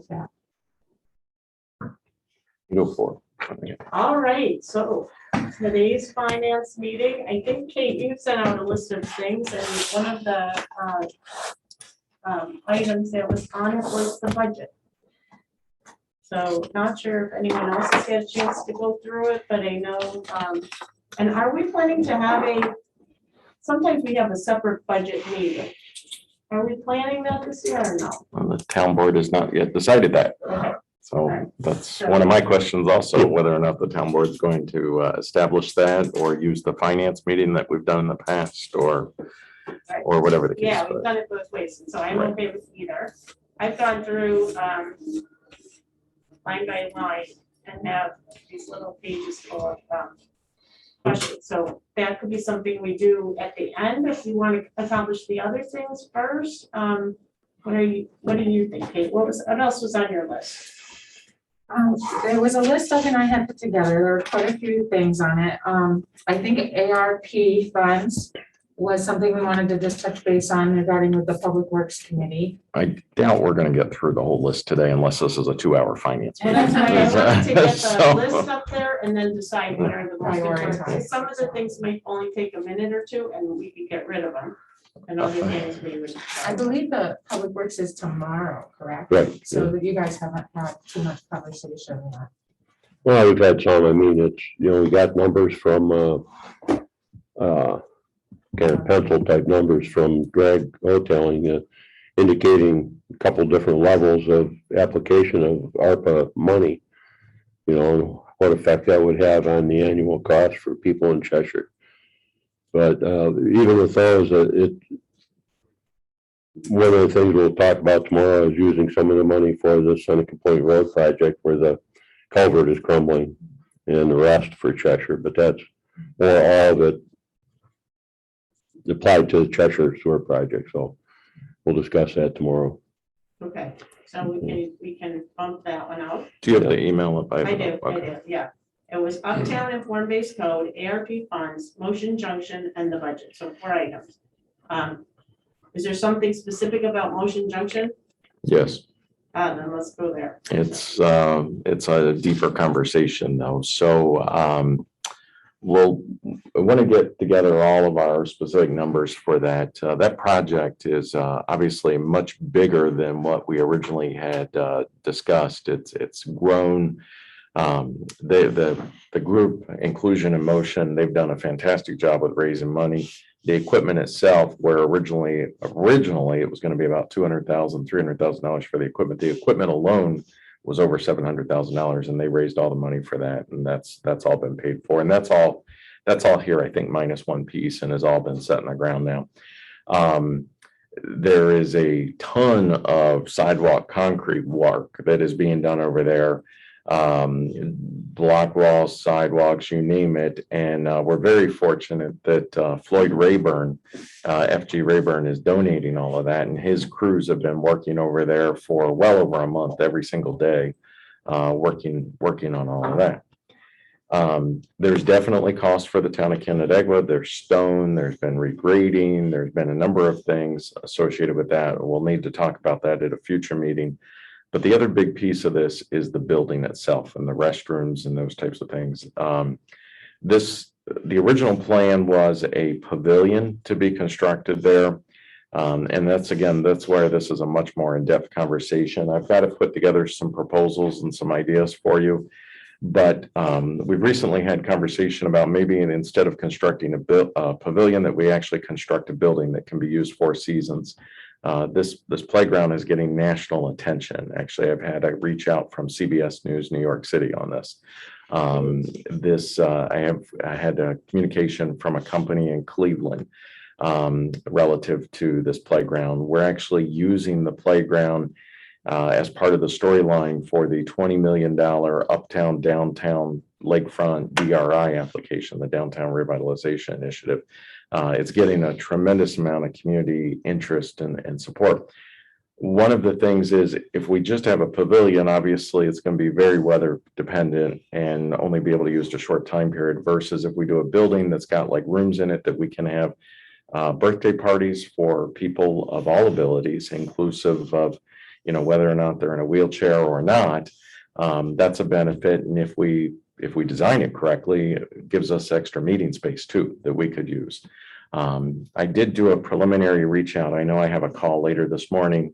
with that. Go for it. All right, so today's finance meeting, I think, Kate, you sent out a list of things, and one of the items that was on it was the budget. So not sure if anyone else has had a chance to go through it, but I know, and are we planning to have sometimes we have a separate budget meeting. Are we planning that this year or no? Well, the town board has not yet decided that. Okay. So that's one of my questions also, whether or not the town board is going to establish that or use the finance meeting that we've done in the past or whatever the case. Yeah, we've done it both ways, and so I'm okay with either. I've gone through line by line and have these little pages full of questions. So that could be something we do at the end if we want to accomplish the other things first. What do you think, Kate? What else was on your list? There was a list Doug and I had put together. There were quite a few things on it. I think ARP funds was something we wanted to just touch base on regarding with the Public Works Committee. I doubt we're going to get through the whole list today unless this is a 2-hour finance And meeting. that's why I wanted to get the So- list up there and then decide what are the most important. Prioritize. Some of the things might only take a minute or two and we could get rid of them. And other things we would. I believe the Public Works is tomorrow, correct? Right. So that you guys haven't had too much conversation yet. Well, we've had some, I mean, it's, we got numbers from, kind of pencil type numbers from Greg Hoteling, indicating a couple different levels of application of ARPA money. What effect that would have on the annual cost for people in Cheshire. But even with those, one of the things we'll talk about tomorrow is using some of the money for the Seneca Point Road project where the culvert is crumbling and the rest for Cheshire, but that's all of it applied to the Cheshire sewer project. So we'll discuss that tomorrow. Okay, so we can bump that one out. Do you have the email up? I do, Okay. yeah. It was Uptown Inform-Based Code, ARP funds, Motion Junction, and the budget, so 4 items. Is there something specific about Motion Junction? Yes. Then let's go there. It's a deeper conversation though. So we'll want to get together all of our specific numbers for that. That project is obviously much bigger than what we originally had discussed. It's grown. The group Inclusion in Motion, they've done a fantastic job with raising money. The equipment itself, where originally it was going to be about $200,000, $300,000 for the equipment. The equipment alone was over $700,000, and they raised all the money for that, and that's all been paid for, and that's all here, I think, minus one piece, and has all been set in the ground now. There is a ton of sidewalk concrete work that is being done over there. Block walls, sidewalks, you name it. And we're very fortunate that Floyd Rayburn, FG Rayburn, is donating all of that. And his crews have been working over there for well over a month, every single day, working on all of that. There's definitely cost for the town of Canandaigua. There's stone, there's been regrading, there's been a number of things associated with that. We'll need to talk about that at a future meeting. But the other big piece of this is the building itself and the restrooms and those types of things. The original plan was a pavilion to be constructed there. And that's where this is a much more in-depth conversation. I've got to put together some proposals and some ideas for you. But we've recently had conversation about maybe instead of constructing a pavilion, that we actually construct a building that can be used 4 seasons. This playground is getting national attention. Actually, I've had a reach out from CBS News New York City on this. I had a communication from a company in Cleveland relative to this playground. We're actually using the playground as part of the storyline for the $20 million Uptown Downtown Lakefront DRI application, the Downtown Revitalization Initiative. It's getting a tremendous amount of community interest and support. One of the things is if we just have a pavilion, obviously it's going to be very weather dependent and only be able to use a short time period, versus if we do a building that's got like rooms in it that we can have birthday parties for people of all abilities, inclusive of whether or not they're in a wheelchair or not, that's a benefit. And if we design it correctly, it gives us extra meeting space too, that we could use. I did do a preliminary reach out. I know I have a call later this morning.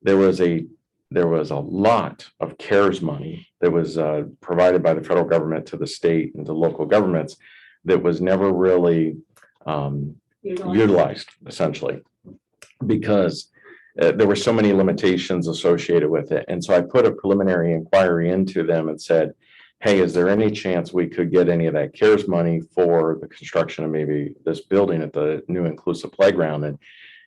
There was a lot of CARES money that was provided by the federal government to the state and to local governments that was never really utilized, essentially, because there were so many limitations associated with it. And so I put a preliminary inquiry into them and said, hey, is there any chance we could get any of that CARES money for the construction of maybe this building at the new inclusive playground? And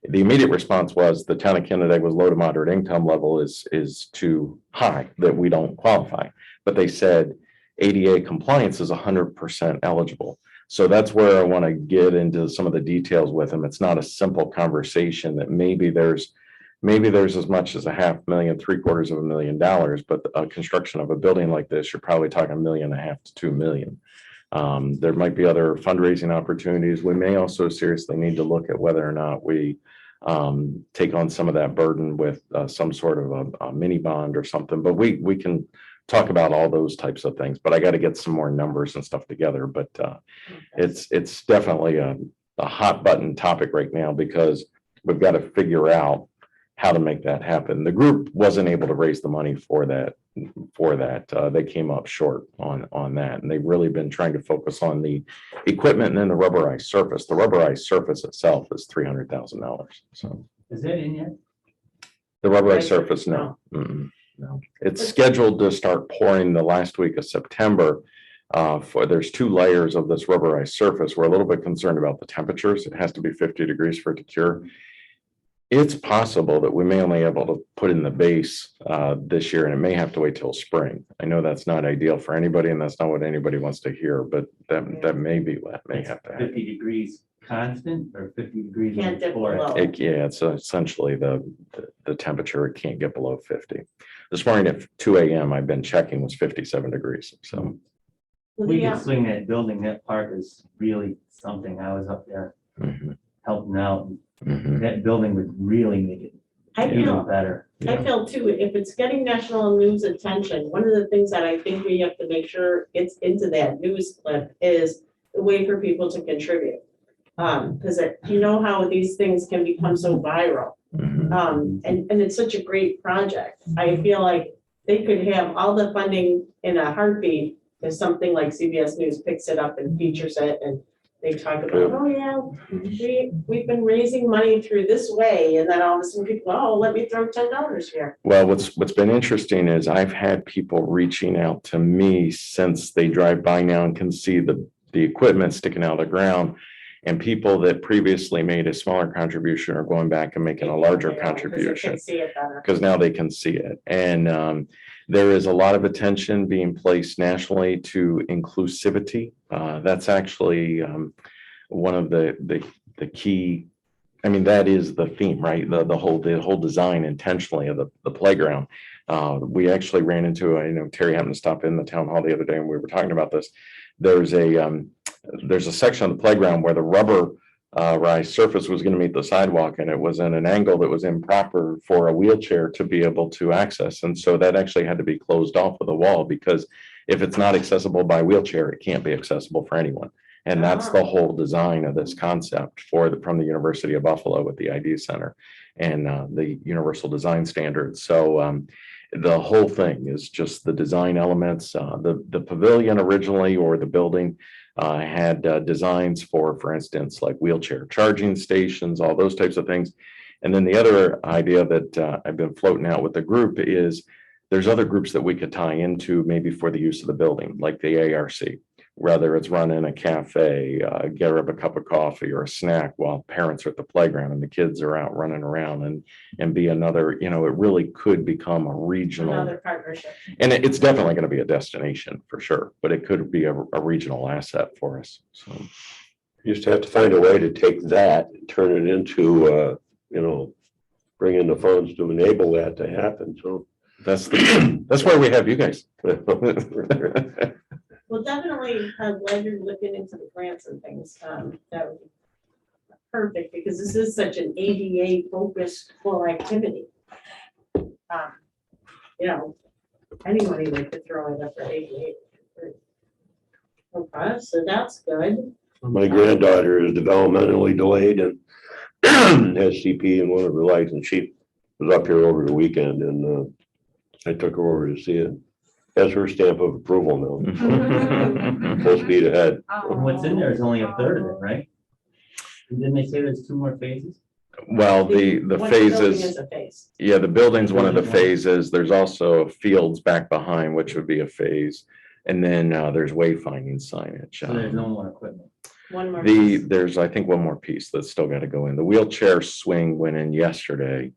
the immediate response was the town of Kennedago's low to moderate income level is too high, that we don't qualify. But they said ADA compliance is 100% eligible. So that's where I want to get into some of the details with them. It's not a simple conversation that maybe there's as much as $500,000, $750,000, but a construction of a building like this, you're probably talking $1.5 million to $2 million. There might be other fundraising opportunities. We may also seriously need to look at whether or not we take on some of that burden with some sort of a mini bond or something, but we can talk about all those types of things, but I got to get some more numbers and stuff together. But it's definitely a hot button topic right now, because we've got to figure out how to make that happen. The group wasn't able to raise the money for that. They came up short on that, and they've really been trying to focus on the equipment and then the rubberized surface. The rubberized surface itself is $300,000. So is that in yet? the rubberized surface, no. No, it's scheduled to start pouring the last week of September. There's 2 layers of this rubberized surface. We're a little bit concerned about the temperatures. It has to be 50 degrees for it to cure. It's possible that we may only be able to put in the base this year, and it may have to wait till spring. I know that's not ideal for anybody, and that's not what anybody wants to hear, but that may be what may have to happen. 50 degrees constant or 50 degrees? Can't dip before it? below. Yeah, it's essentially the temperature. It can't get below 50. This morning at 2 a.m. I've been checking was 57 degrees. So We could swing that building. That park is really something. I was up there helping out. That building would really make it I even feel, better. I feel too, if it's getting national news attention, one of the things that I think we have to make sure gets into that news clip is a way for people to contribute. Because you know how these things can become so viral. And it's such a great project. I feel like they could have all the funding in a heartbeat if something like CBS News picks it up and features it, and they talk about, oh yeah, we've been raising money through this way, and then all of a sudden people, oh, let me throw $10 here. Well, what's been interesting is I've had people reaching out to me since they drive by now and can see the equipment sticking out of the ground. And people that previously made a smaller contribution are going back and making a larger contribution because now they can see it. And there is a lot of attention being placed nationally to inclusivity. That's actually one of the key. I mean, that is the theme, right? The whole design intentionally of the playground. We actually ran into, I know Terry happened to stop in the town hall the other day and we were talking about this. There's a section of the playground where the rubberized surface was going to meet the sidewalk, and it was in an angle that was improper for a wheelchair to be able to access. And so that actually had to be closed off of the wall, because if it's not accessible by wheelchair, it can't be accessible for anyone. And that's the whole design of this concept from the University of Buffalo with the ID Center and the Universal Design Standards. So the whole thing is just the design elements. The pavilion originally, or the building, had designs for instance, like wheelchair charging stations, all those types of things. And then the other idea that I've been floating out with the group is there's other groups that we could tie into maybe for the use of the building, like the ARC, whether it's running a cafe, get up a cup of coffee or a snack while parents are at the playground and the kids are out running around, and be another, it really could become a regional. Another partnership. And it's definitely going to be a destination for sure, but it could be a regional asset for us. So You just have to find a way to take that and turn it into, bring in the funds to enable that to happen. So that's why we have you guys. Well, definitely, I'm glad you're looking into the grants and things. That would be perfect, because this is such an ADA focused full activity. you know, any money they could throw in for 88. Okay, so that's good. My granddaughter is developmentally delayed and has CP and one of her legs, and she was up here over the weekend, and I took her over to see it. Has her stamp of approval now. Full speed ahead. And what's in there is only a third of it, right? And didn't they say there's 2 more phases? Well, the What building phases, is a phase? yeah, the building's one of the Building one. phases. There's also fields back behind, which would be a phase. And then there's wayfinding signage. So there's no more equipment. One more. piece. There's, I think, one more piece that's still got to go in. The wheelchair swing went in yesterday.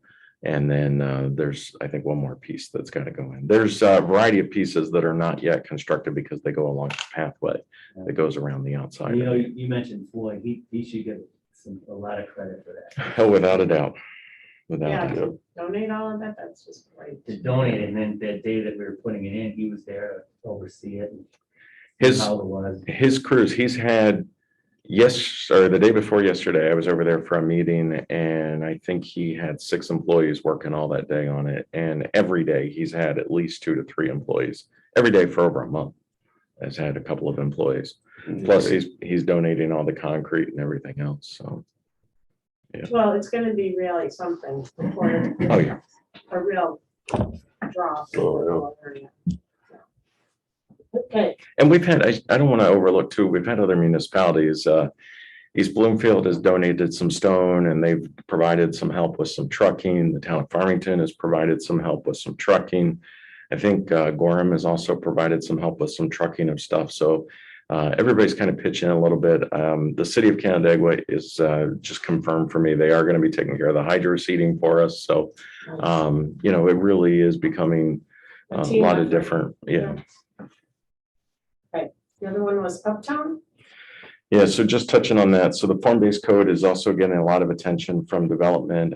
And then there's, I think, one more piece that's got to go in. There's a variety of pieces that are not yet constructed because they go along the pathway that goes around the outside. You of know, it. you mentioned Floyd, he should get a lot of credit for that. Oh, without a doubt. Without Yeah, a doubt. to donate all of that, that's just great. To donate, and then that day that we were putting it in, he was there to oversee it. And His, how it was. his crews, he's had, or the day before yesterday, I was over there for a meeting and I think he had 6 employees working all that day on it. And every day he's had at least 2 to 3 employees. Every day for over a month has had a couple of employees. Plus he's donating all the concrete and everything else. So, Well, it's gonna be really something for oh yeah. a real draw. Oh, Okay, And we've had, I don't want to overlook too, we've had other municipalities, East Bloomfield has donated some stone and they've provided some help with some trucking. The town of Farmington has provided some help with some trucking. I think Gorham has also provided some help with some trucking of stuff. So everybody's kind of pitching in a little bit. The city of Canandaigua is just confirmed for me. They are going to be taking care of the hydro seeding for us. So, you know, it really is becoming a team lot of effort. different, yeah. The other one was Uptown. Yeah, so just touching on that. So the form-based code is also getting a lot of attention from development.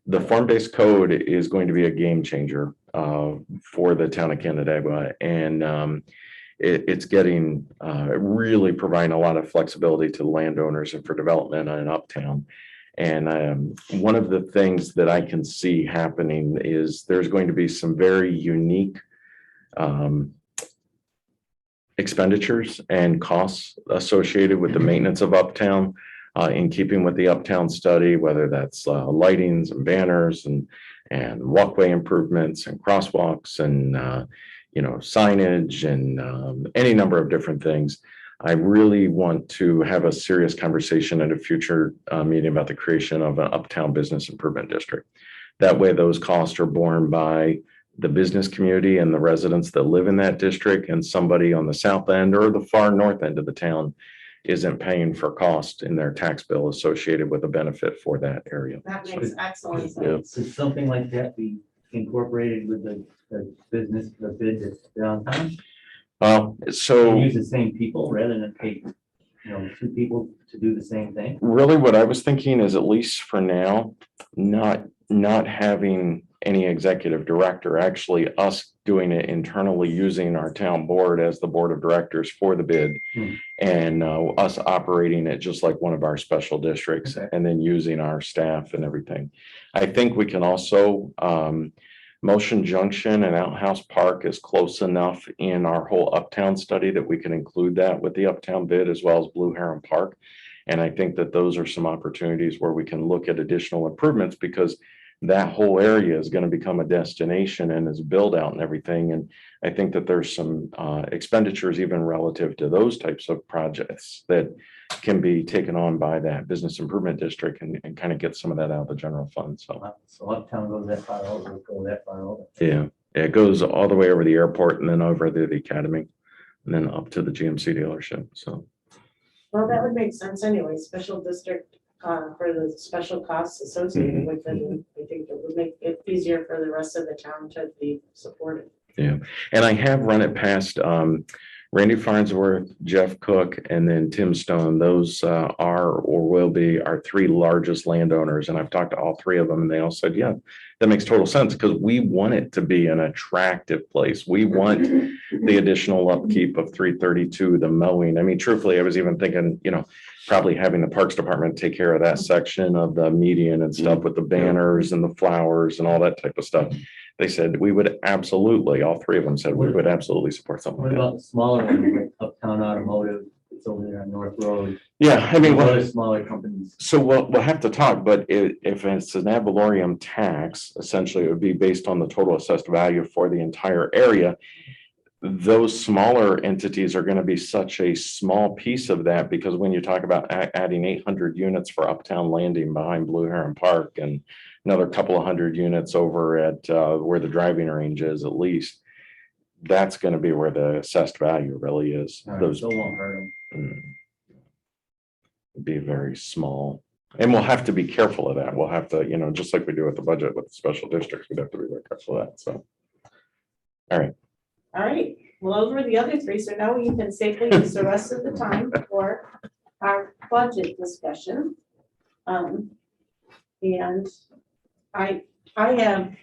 The form-based code is going to be a game changer for the town of Canandaigua. And it's getting really providing a lot of flexibility to landowners and for development in Uptown. And one of the things that I can see happening is there's going to be some very unique expenditures and costs associated with the maintenance of Uptown, in keeping with the Uptown study, whether that's lightings and banners and walkway improvements and crosswalks and you know, signage and any number of different things. I really want to have a serious conversation at a future meeting about the creation of an Uptown Business Improvement District. That way, those costs are borne by the business community and the residents that live in that district, and somebody on the south end or the far north end of the town isn't paying for cost in their tax bill associated with a benefit for that area. That makes excellent Yeah. sense. So something like that be incorporated with the business, the bid that's downtown? So Use the same people rather than pay, you know, 2 people to do the same thing? really what I was thinking is, at least for now, not having any executive director, actually us doing it internally using our town board as the board of directors for the bid, and us operating it just like one of our special districts, Okay. and then using our staff and everything. I think we can also, Motion Junction and Outhouse Park is close enough in our whole Uptown study that we can include that with the Uptown bid, as well as Blue Heron Park. And I think that those are some opportunities where we can look at additional improvements, because that whole area is going to become a destination and is build out and everything. And I think that there's some expenditures even relative to those types of projects that can be taken on by that business improvement district and kind of get some of that out of the general fund. So, So Uptown goes that far over, go that far over. yeah, it goes all the way over the airport and then over to the academy and then up to the GMC dealership. So, Well, that would make sense anyway, special district for the special costs associated with it. I think it would make it easier for the rest of the town to be supported. yeah. And I have run it past Randy Farnsworth, Jeff Cook, and then Tim Stone. Those are or will be our three largest landowners. And I've talked to all three of them, and they all said, yeah, that makes total sense because we want it to be an attractive place. We want the additional upkeep of 332, the mowing. I mean, truthfully, I was even thinking, probably having the Parks Department take care of that section of the median and stuff with the banners and the flowers and all that type of stuff. They said we would absolutely, all three of them said we would absolutely support something What like that. about the smaller one, like Uptown Automotive, it's over there on North Road? Yeah, I mean, Other smaller companies. so we'll have to talk, but if it's an ad valorem tax, essentially it would be based on the total assessed value for the entire area. Those smaller entities are going to be such a small piece of that because when you talk about adding 800 units for Uptown Landing behind Blue Heron Park and another couple of hundred units over at where the driving range is, at least, that's going to be where the assessed value really is. All right, Those still won't hurt them. be very small. And we'll have to be careful of that. We'll have to, just like we do with the budget with the special districts, we'd have to be very careful of that. So, all right. All right, well, those were the other three, so now you can safely use the rest of the time for our budget discussion. And I have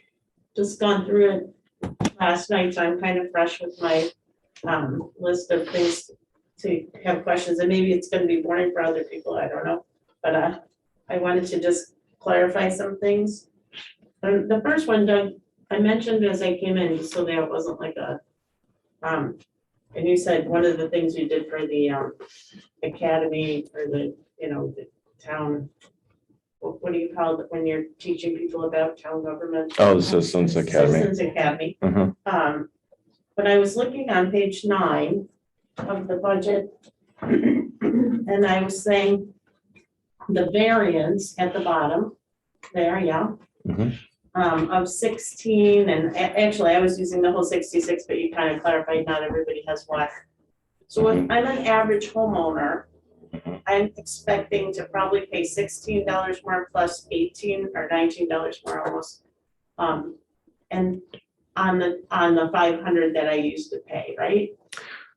just gone through it last night, so I'm kind of fresh with my list of things to have questions, and maybe it's gonna be boring for other people, I don't know. But I wanted to just clarify some things. The first one, Doug, I mentioned as I came in, just so that it wasn't like a and you said one of the things you did for the academy or the town, what do you call it when you're teaching people about town government? Oh, the Citizens Academy. Citizens Academy. Mhm. But I was looking on page 9 of the budget, and I was saying the variance at the bottom there, yeah. Mhm. Of 16, and actually I was using the whole 66, but you kind of clarified not everybody has what. So if I'm an average homeowner, I'm expecting to probably pay $16 more plus 18 or $19 more almost. And on the 500 that I used to pay, right?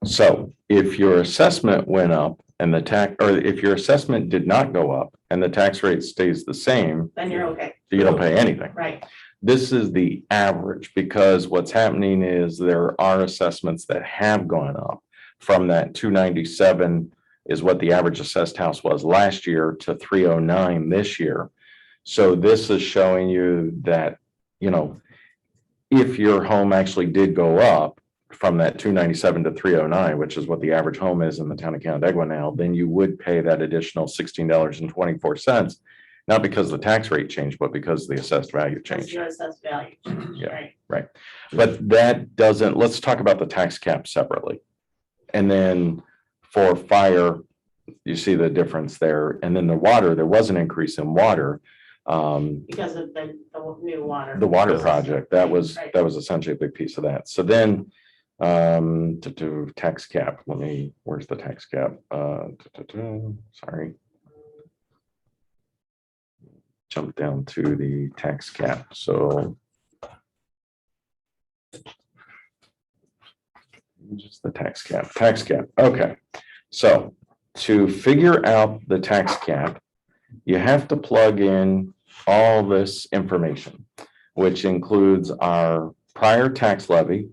So if your assessment went up and if your assessment did not go up and the tax rate stays the same, Then you're okay, you don't pay anything. right? This is the average because what's happening is there are assessments that have gone up from that 297 is what the average assessed house was last year to 309 this year. So this is showing you that, if your home actually did go up from that 297 to 309, which is what the average home is in the town of Canandaigua now, then you would pay that additional $16.24. Not because the tax rate changed, but because the assessed value That's changed. your assessed value, Yeah. right? But that doesn't, let's talk about the tax cap separately. And then for fire, you see the difference there. And then the water, there was an increase in water. Because of the new water. The water project, that was Right. essentially a big piece of that. So then to do tax cap, where's the tax cap? Sorry. Jump down to the tax cap. So just the tax cap. Okay. So to figure out the tax cap, you have to plug in all this information, which includes our prior tax levy.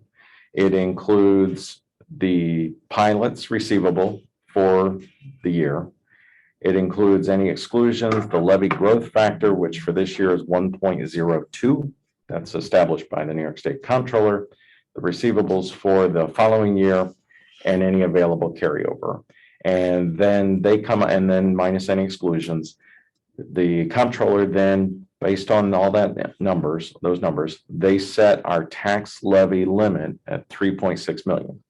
It includes the pilot's receivable for the year. It includes any exclusions, the levy growth factor, which for this year is 1.02. That's established by the New York State Comptroller, the receivables for the following year, and any available carryover. And then and then minus any exclusions. The Comptroller then, based on all those numbers, they set our tax levy limit at 3.6 million.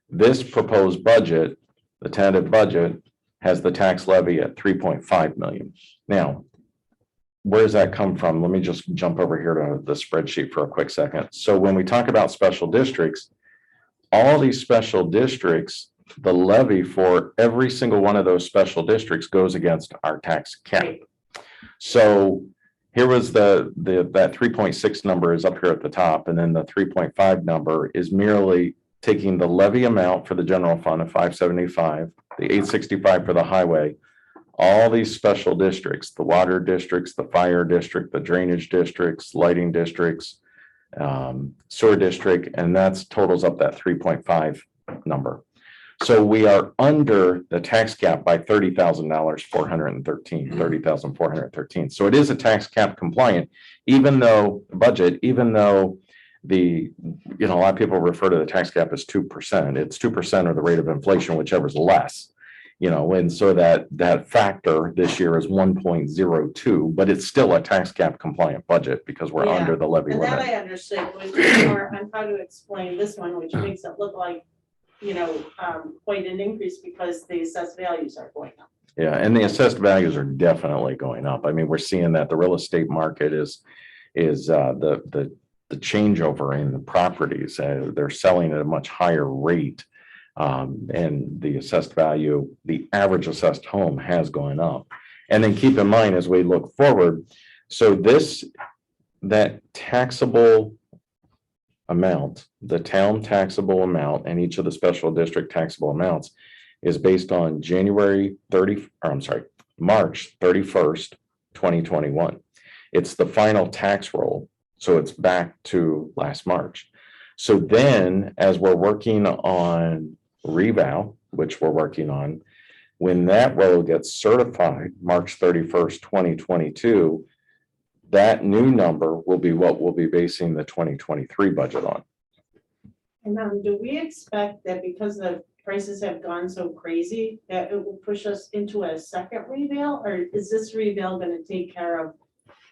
This proposed budget, the tentative budget, has the tax levy at 3.5 million. Now, where does that come from? Let me just jump over here to the spreadsheet for a quick second. So when we talk about special districts, all these special districts, the levy for every single one of those special districts goes against our tax cap. Right. So here was that 3.6 number is up here at the top, and then the 3.5 number is merely taking the levy amount for the general fund of 575, the 865 for the highway, all these special districts, the water districts, the fire district, the drainage districts, lighting districts, sewer district, and that's totals up that 3.5 number. So we are under the tax cap by $30,000, 30,413. So it is a tax cap compliant, even though even though a lot of people refer to the tax cap as 2%. It's 2% or the rate of inflation, whichever's less, and so that factor this year is 1.02, but it's still a tax cap compliant budget because we're Yeah, under the levy And that limit. I understood, it was just more on how to explain this one, which makes it look like, quite an increase because the assessed values are going up. Yeah, and the assessed values are definitely going up. I mean, we're seeing that the real estate market is the changeover in the properties. They're selling at a much higher rate. And the assessed value, the average assessed home has gone up. And then keep in mind as we look forward, so that taxable amount, the town taxable amount and each of the special district taxable amounts is based on March 31st, 2021. It's the final tax roll. So it's back to last March. So then as we're working on reval, which we're working on, when that roll gets certified, March 31st, 2022, that new number will be what we'll be basing the 2023 budget on. And do we expect that because the prices have gone so crazy, that it will push us into a second reval? Or is this reval gonna take care of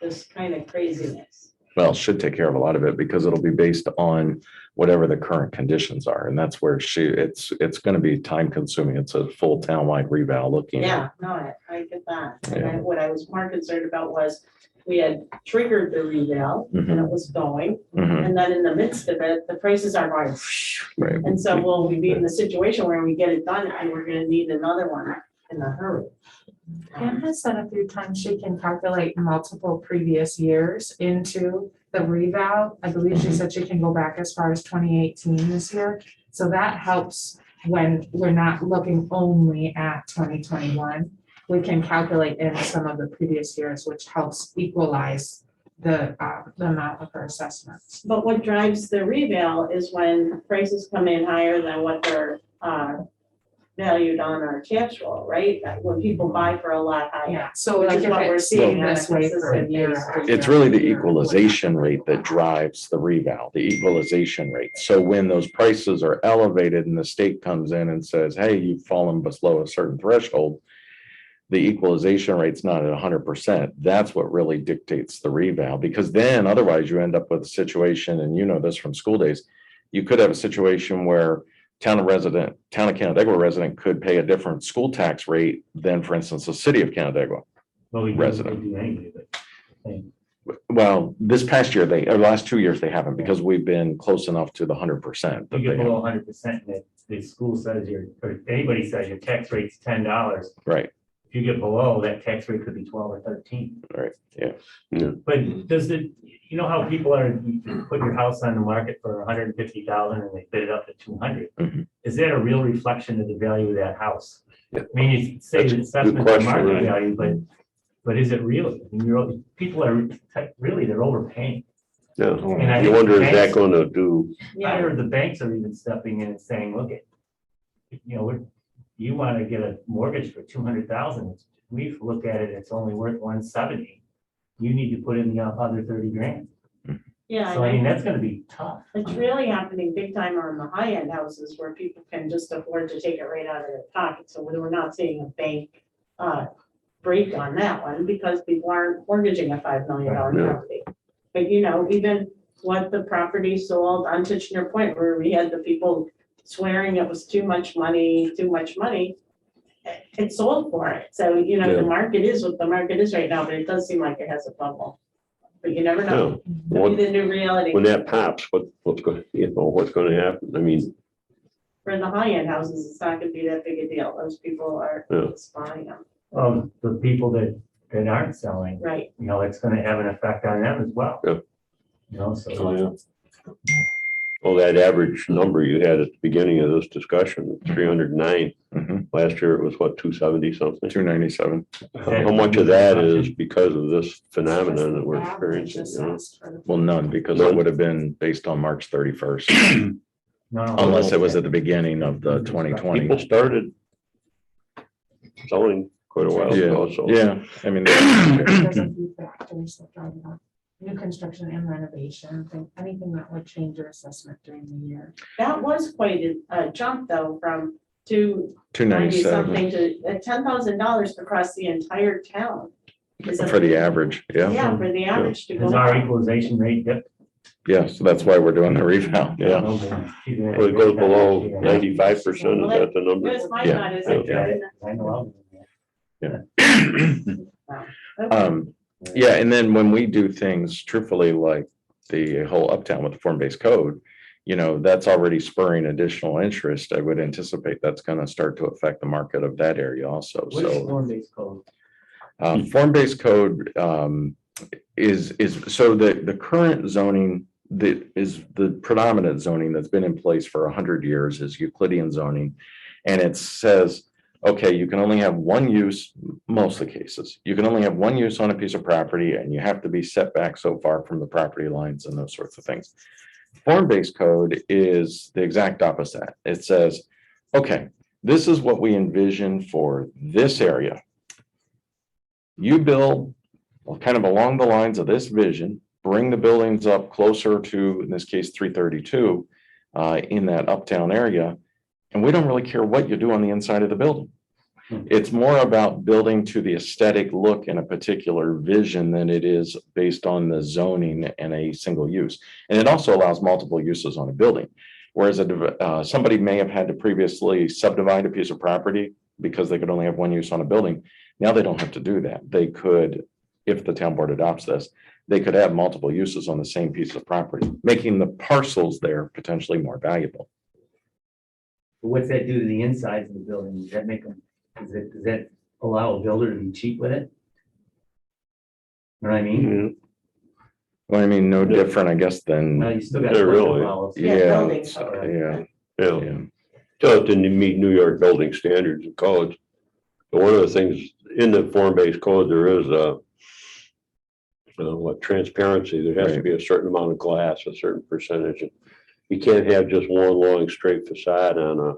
this kind of craziness? Well, it should take care of a lot of it because it'll be based on whatever the current conditions are. And that's where it's going to be time consuming. It's a full townwide reval looking. Yeah, no, I get that. And Yeah. what I was more concerned about was we had triggered the reval and it was going. Mhm. And then in the midst of it, the prices are going. Right. And so will we be in the situation where we get it done and we're gonna need another one in a hurry? Pam has said a few times she can calculate multiple previous years into the reval. I believe she said she can go back as far as 2018 this year. So that helps when we're not looking only at 2021. We can calculate in some of the previous years, which helps equalize the amount of her assessments. But what drives the reval is when prices come in higher than what they're valued on our tax roll, right? When people buy for a lot higher. Yeah, so Which like is if what we're it's seeing staying on a this way for a consistent year basis. after year It's really the after year. equalization rate that drives the reval, the equalization rate. So when those prices are elevated and the state comes in and says, hey, you've fallen below a certain threshold, the equalization rate's not at 100%. That's what really dictates the reval, because then otherwise you end up with a situation, and you know this from school days, you could have a situation where town of Canandaigua resident could pay a different school tax rate than, for instance, the city of Canandaigua. Well, we Resident. do anyway, but Well, this past year, or last 2 years, they haven't, because we've been close enough to the 100%. you get below 100%, and the school says or anybody says your tax rate's $10. Right, If you get below, that tax rate could be 12 or 13. right, yeah. But you know how people you put your house on the market for 150,000 and they bid it up to 200? Mhm. Is that a real reflection of the value of that house? Yeah. I mean, you say That's a the good assessment of question, market right? value, but is it really? I mean, people are really, they're overpaying. Yeah, And I you think wonder, is banks- that gonna do, I Yeah, heard the banks are even stepping in and saying, look, you want to get a mortgage for 200,000. We look at it, it's only worth 170. You need to put in the other 30 grand. yeah. So I mean, and that's gonna be tough. It's really happening big time on the high-end houses where people can just afford to take it right out of their pocket. So we're not seeing a bank break on that one because people aren't mortgaging a $5 million Yeah. property. But even what the property sold on Tichenor Point, where we had the people swearing it was too much money, it sold for it. So, Yeah. the market is what the market is right now, but it does seem like it has a bubble. But you never know. yeah, Maybe the new reality. when that pops, what's gonna happen? I mean, For the high-end houses, it's not gonna be that big a deal. Those people are Yeah. just buying them, The people that aren't selling, right? it's gonna have an effect on them as well. Yeah. So. oh, yeah. Well, that average number you had at the beginning of this discussion, 309. Mhm. Last year it was what, 270 something? 297. How much of that is because of this phenomenon that we're experiencing? You know? Well, none, because it None? would have been based on March 31st, No. unless it was at the beginning of the 2020. People started selling quite a while ago, Yeah, so. yeah, I mean, There's a few factors that drive it up. New construction and renovation, anything that would change your assessment during the year. That was quite a jump though, from 290 something 297 to $10,000 across the entire town. for the average, yeah. Yeah, for the average to go Is our up. equalization rate dipped? Yeah, so that's why we're doing the reval, yeah. Well, it goes below 95%, is that the It number? was my Yeah. thought, is it? I know. Okay. Yeah, and then when we do things truthfully, like the whole uptown with the form-based code, you know, that's already spurring additional interest. I would anticipate that's gonna start to affect the market of that area also, What is so. form-based code? Form-based code is so the current zoning that is the predominant zoning that's been in place for 100 years is Euclidean zoning. And it says, okay, you can only have one use, most of the cases. You can only have one use on a piece of property and you have to be set back so far from the property lines and those sorts of things. Form-based code is the exact opposite. It says, okay, this is what we envision for this area. You build kind of along the lines of this vision, bring the buildings up closer to, in this case, 332 in that uptown area. And we don't really care what you do on the inside of the building. It's more about building to the aesthetic look in a particular vision than it is based on the zoning and a single use. And it also allows multiple uses on a building. Whereas somebody may have had to previously subdivide a piece of property because they could only have one use on a building. Now they don't have to do that. They could, if the town board adopts this, they could have multiple uses on the same piece of property, making the parcels there potentially more valuable. What's that do to the insides of the building? Does that make them, does that allow a builder to be cheap with it? You know what I mean? Well, I mean, no different, I guess, than, No, you still got. Yeah, really. Yeah, yeah, building so, code. yeah, Yeah, yeah. so to meet New York building standards and codes. But one of the things in the form-based code, there is transparency. There has to Right. be a certain amount of glass, a certain percentage. And you can't have just one long straight facade on a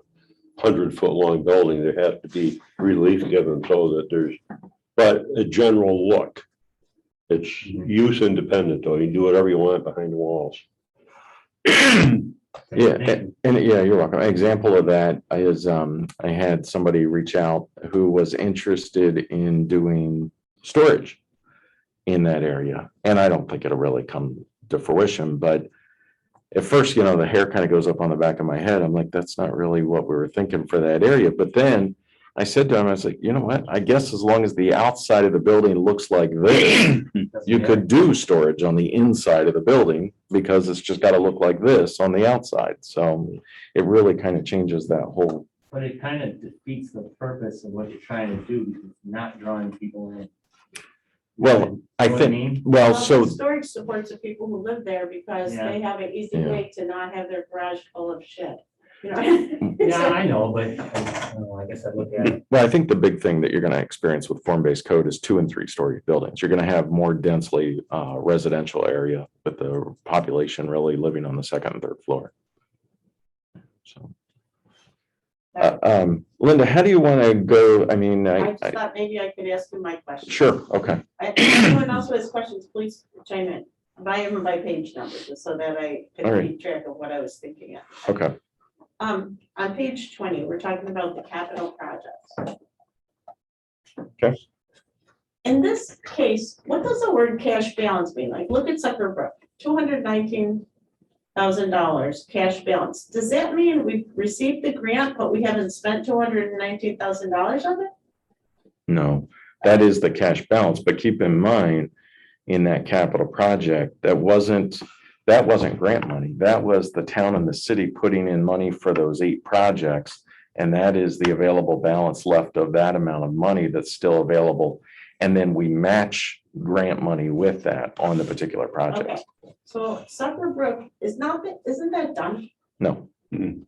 100-foot long building. There has to be relief given so that there's, but a general look. It's use independent though. You can do whatever you want behind the walls. Yeah, and yeah, you're welcome. An example of that is I had somebody reach out who was interested in doing storage in that area. And I don't think it'll really come to fruition, but at first, you know, the hair kind of goes up on the back of my head. I'm like, that's not really what we were thinking for that area. But then I said to him, I was like, you know what? I guess as long as the outside of the building looks like this, you could do storage on the inside of the building because it's just got to look like this on the outside. So it really kind of changes that whole. But it kind of defeats the purpose of what you're trying to do, because it's not drawing people in. Well, I You know what think, mean? well, the so Storage supports the people who live there because Yeah. they have an easy Yeah. way to not have their garage full of shit. You know? Yeah, I know, but I don't know, I guess I look at it. well, I think the big thing that you're going to experience with form-based code is 2- and 3-story buildings. You're going to have more densely residential area with the population really living on the second and third floor. So, Linda, how do you want to go? I mean, I just thought maybe I could ask you my question. sure, okay. If anyone else has questions, please chime in. Buy them by page numbers, just so that I All can right. keep track of what I was thinking of. Okay. On page 20, we're talking about the capital projects. Okay. In this case, what does the word cash balance mean? Like, look at Sucker Brook, $219,000 cash balance. Does that mean we've received the grant, but we haven't spent $219,000 of it? No, that is the cash balance, but keep in mind, in that capital project, that wasn't grant money. That was the town and the city putting in money for those 8 projects. And that is the available balance left of that amount of money that's still available and then we match grant money with that on the particular project. Okay, so Sucker Brook is not, isn't that done? No. Mhm.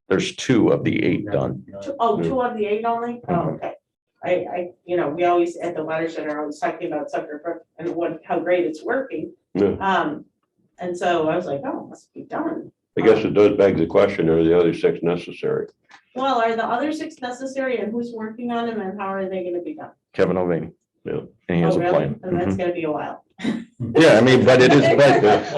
There's 2 of the 8 done. Two of the 8 only? Oh, Mhm. okay. We always, at the watershed, are always talking about Sucker Brook and how great it's working. Yeah. And so I was like, oh, it must be done. I guess it does beg the question, are the other 6 necessary? Well, are the other 6 necessary and who's working on them and how are they gonna be done? Kevin O'Vane. Yeah. And he has Oh, a really? plan. And that's Mhm. gonna be a while. Yeah, I mean, but it is,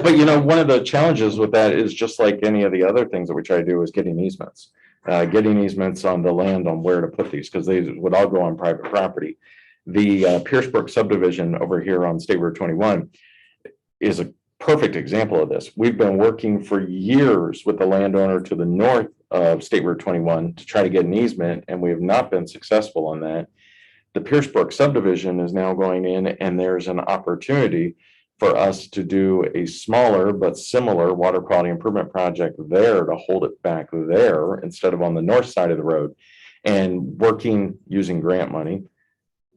but you know, one of the challenges with that is just like any of the other things that we try to do is getting easements. Getting easements on the land on where to put these, because they would all go on private property. The Piercebrook subdivision over here on State Road 21 is a perfect example of this. We've been working for years with the landowner to the north of State Road 21 to try to get an easement, and we have not been successful on that. The Piercebrook subdivision is now going in, and there's an opportunity for us to do a smaller but similar water quality improvement project there to hold it back there instead of on the north side of the road, and working using grant money,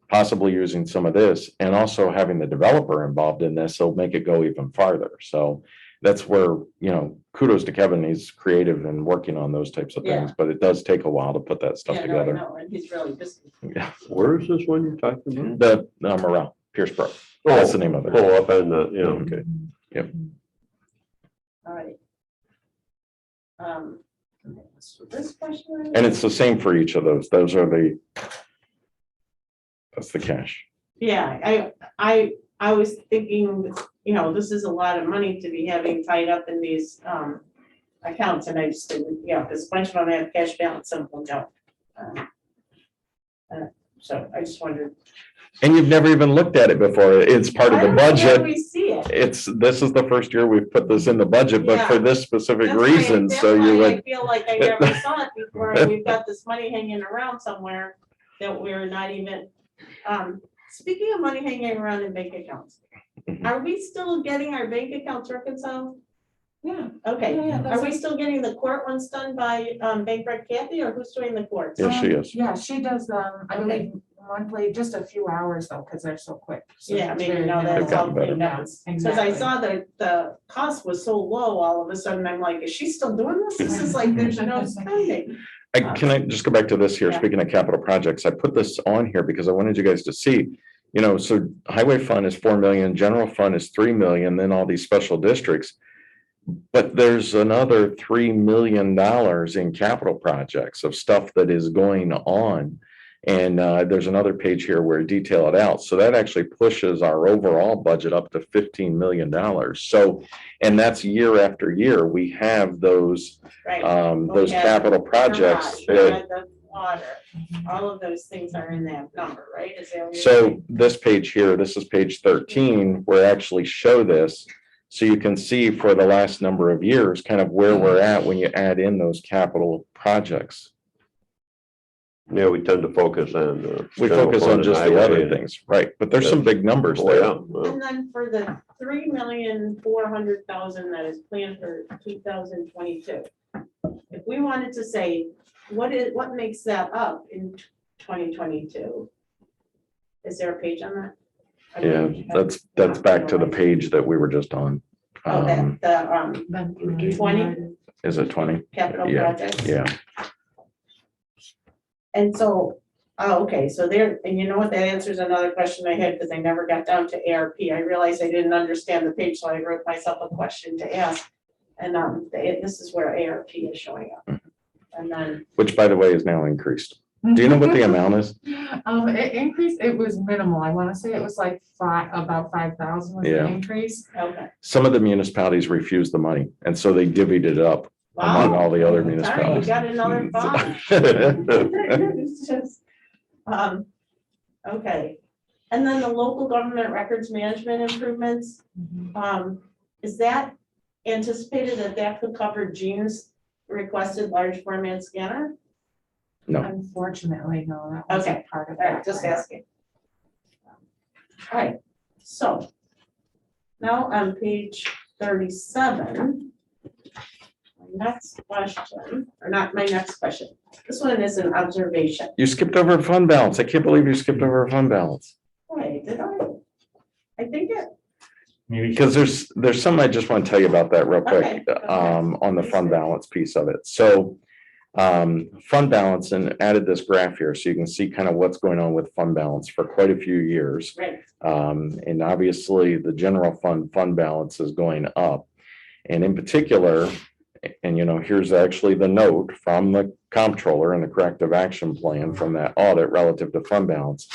possibly using some of this, and also having the developer involved in this, so make it go even farther. So that's where, kudos to Kevin. He's creative and working on those types of things, but it does take a while to put that stuff Yeah, no, I together. know, and he's really busy. Yeah, Where is this one you're talking about? the Morel, Piercebrook. That's the name of it. Oh, up in the, yeah, okay. All right. So this question. And it's the same for each of those. Those are that's the cash. Yeah, I was thinking, this is a lot of money to be having tied up in these accounts, and I just didn't, because a bunch of them have cash balance, some of them don't. So I just wondered. And you've never even looked at it before. It's part of I the don't know where budget. we see it. This is the first year we've put this in the budget, but for Yeah. this specific That's why- reason, that's so you why I would, feel like I never saw it before, and we've got this money hanging around somewhere that we're not even, speaking of money hanging around in bank accounts, Mhm. are we still getting our bank accounts reconciled? Yeah. Okay, Yeah, are we still getting the court ones done by, Bank Rec Kathy, or who's doing the courts? Yes, she is. Yeah, she does them, I Okay. believe, monthly, just a few hours though, because they're so quick. So Yeah, it's maybe very now that it's all gotten better. cleaned up, because I Exactly. saw that the cost was so low all of a sudden, I'm like, is she still doing this? This is like, there's no spending. Can I just go back to this here? Yeah. Speaking of capital projects, I put this on here because I wanted you guys to see, so highway fund is 4 million, general fund is 3 million, then all these special districts. But there's another $3 million in capital projects of stuff that is going on. And there's another page here where I detail it out. So that actually pushes our overall budget up to $15 million. So, and that's year after year, we have those Right. those Okay. capital projects. Garage, we had the water, all of those things are in that number, right? Is that what you're So saying? this page here, this is page 13, where I actually show this. So you can see for the last number of years, kind of where we're at when you add in those capital projects. Yeah, we tend to focus on. We general focus fund on and just the highway other and- things, right? But there's some big numbers Oh, there. yeah, well, And then for the 3,400,000 that is planned for 2022. If we wanted to say, what makes that up in 2022? Is there a page on that? I Yeah, mean, that's back to the page that we were just on. Oh, that, the 20 Is it 20? capital Yeah, projects. Yeah, And so, okay, so there, and you know what, that answers another question I had, because I never got down to ARP. I realized I didn't understand the page, so I wrote myself a question to ask. And this is where ARP is showing up. And then, which by the way is now increased. Do you know what the amount is? It increased, it was minimal. I want to say it was like about 5,000 was Yeah. the increase. okay. Some of the municipalities refused the money, and so they divvied it up among Wow. all the other Sorry, you municipalities. got another five. It's just, okay. And then the local government records management improvements, is that anticipated that could cover Gene's requested large format scanner? No. Unfortunately, no, that wasn't Okay. part of All right, that. just plan. asking. All right, so now on page 37, my next question, or not my next question, this one is an observation. You skipped over fund balance. I can't believe you skipped over fund balance. I think it, Maybe. Because there's some I just want to tell you about that real quick, Okay, okay. on the fund balance piece of it. So fund balance, and added this graph here so you can see kind of what's going on with fund balance for quite a few years. right, And obviously the general fund balance is going up. And in particular, and here's actually the note from the comptroller and the corrective action plan from that audit relative to fund balance.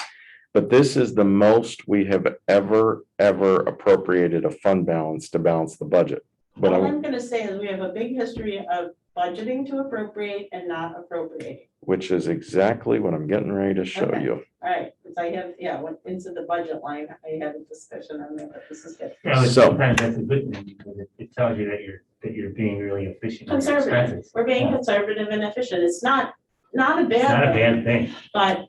But this is the most we have ever appropriated a fund balance to balance the budget. But all I'm gonna say is we have a big history of budgeting to appropriate and not appropriating. which is exactly what I'm getting ready to show Okay. you. All right, because I have, went into the budget line, I had a discussion on that, but this is good. Yeah, but So- sometimes that's a good thing because it tells you that you're being really efficient. with your Conservative, expenses. we're being Yeah. conservative and efficient, it's not a It's not a bad thing, bad thing. but,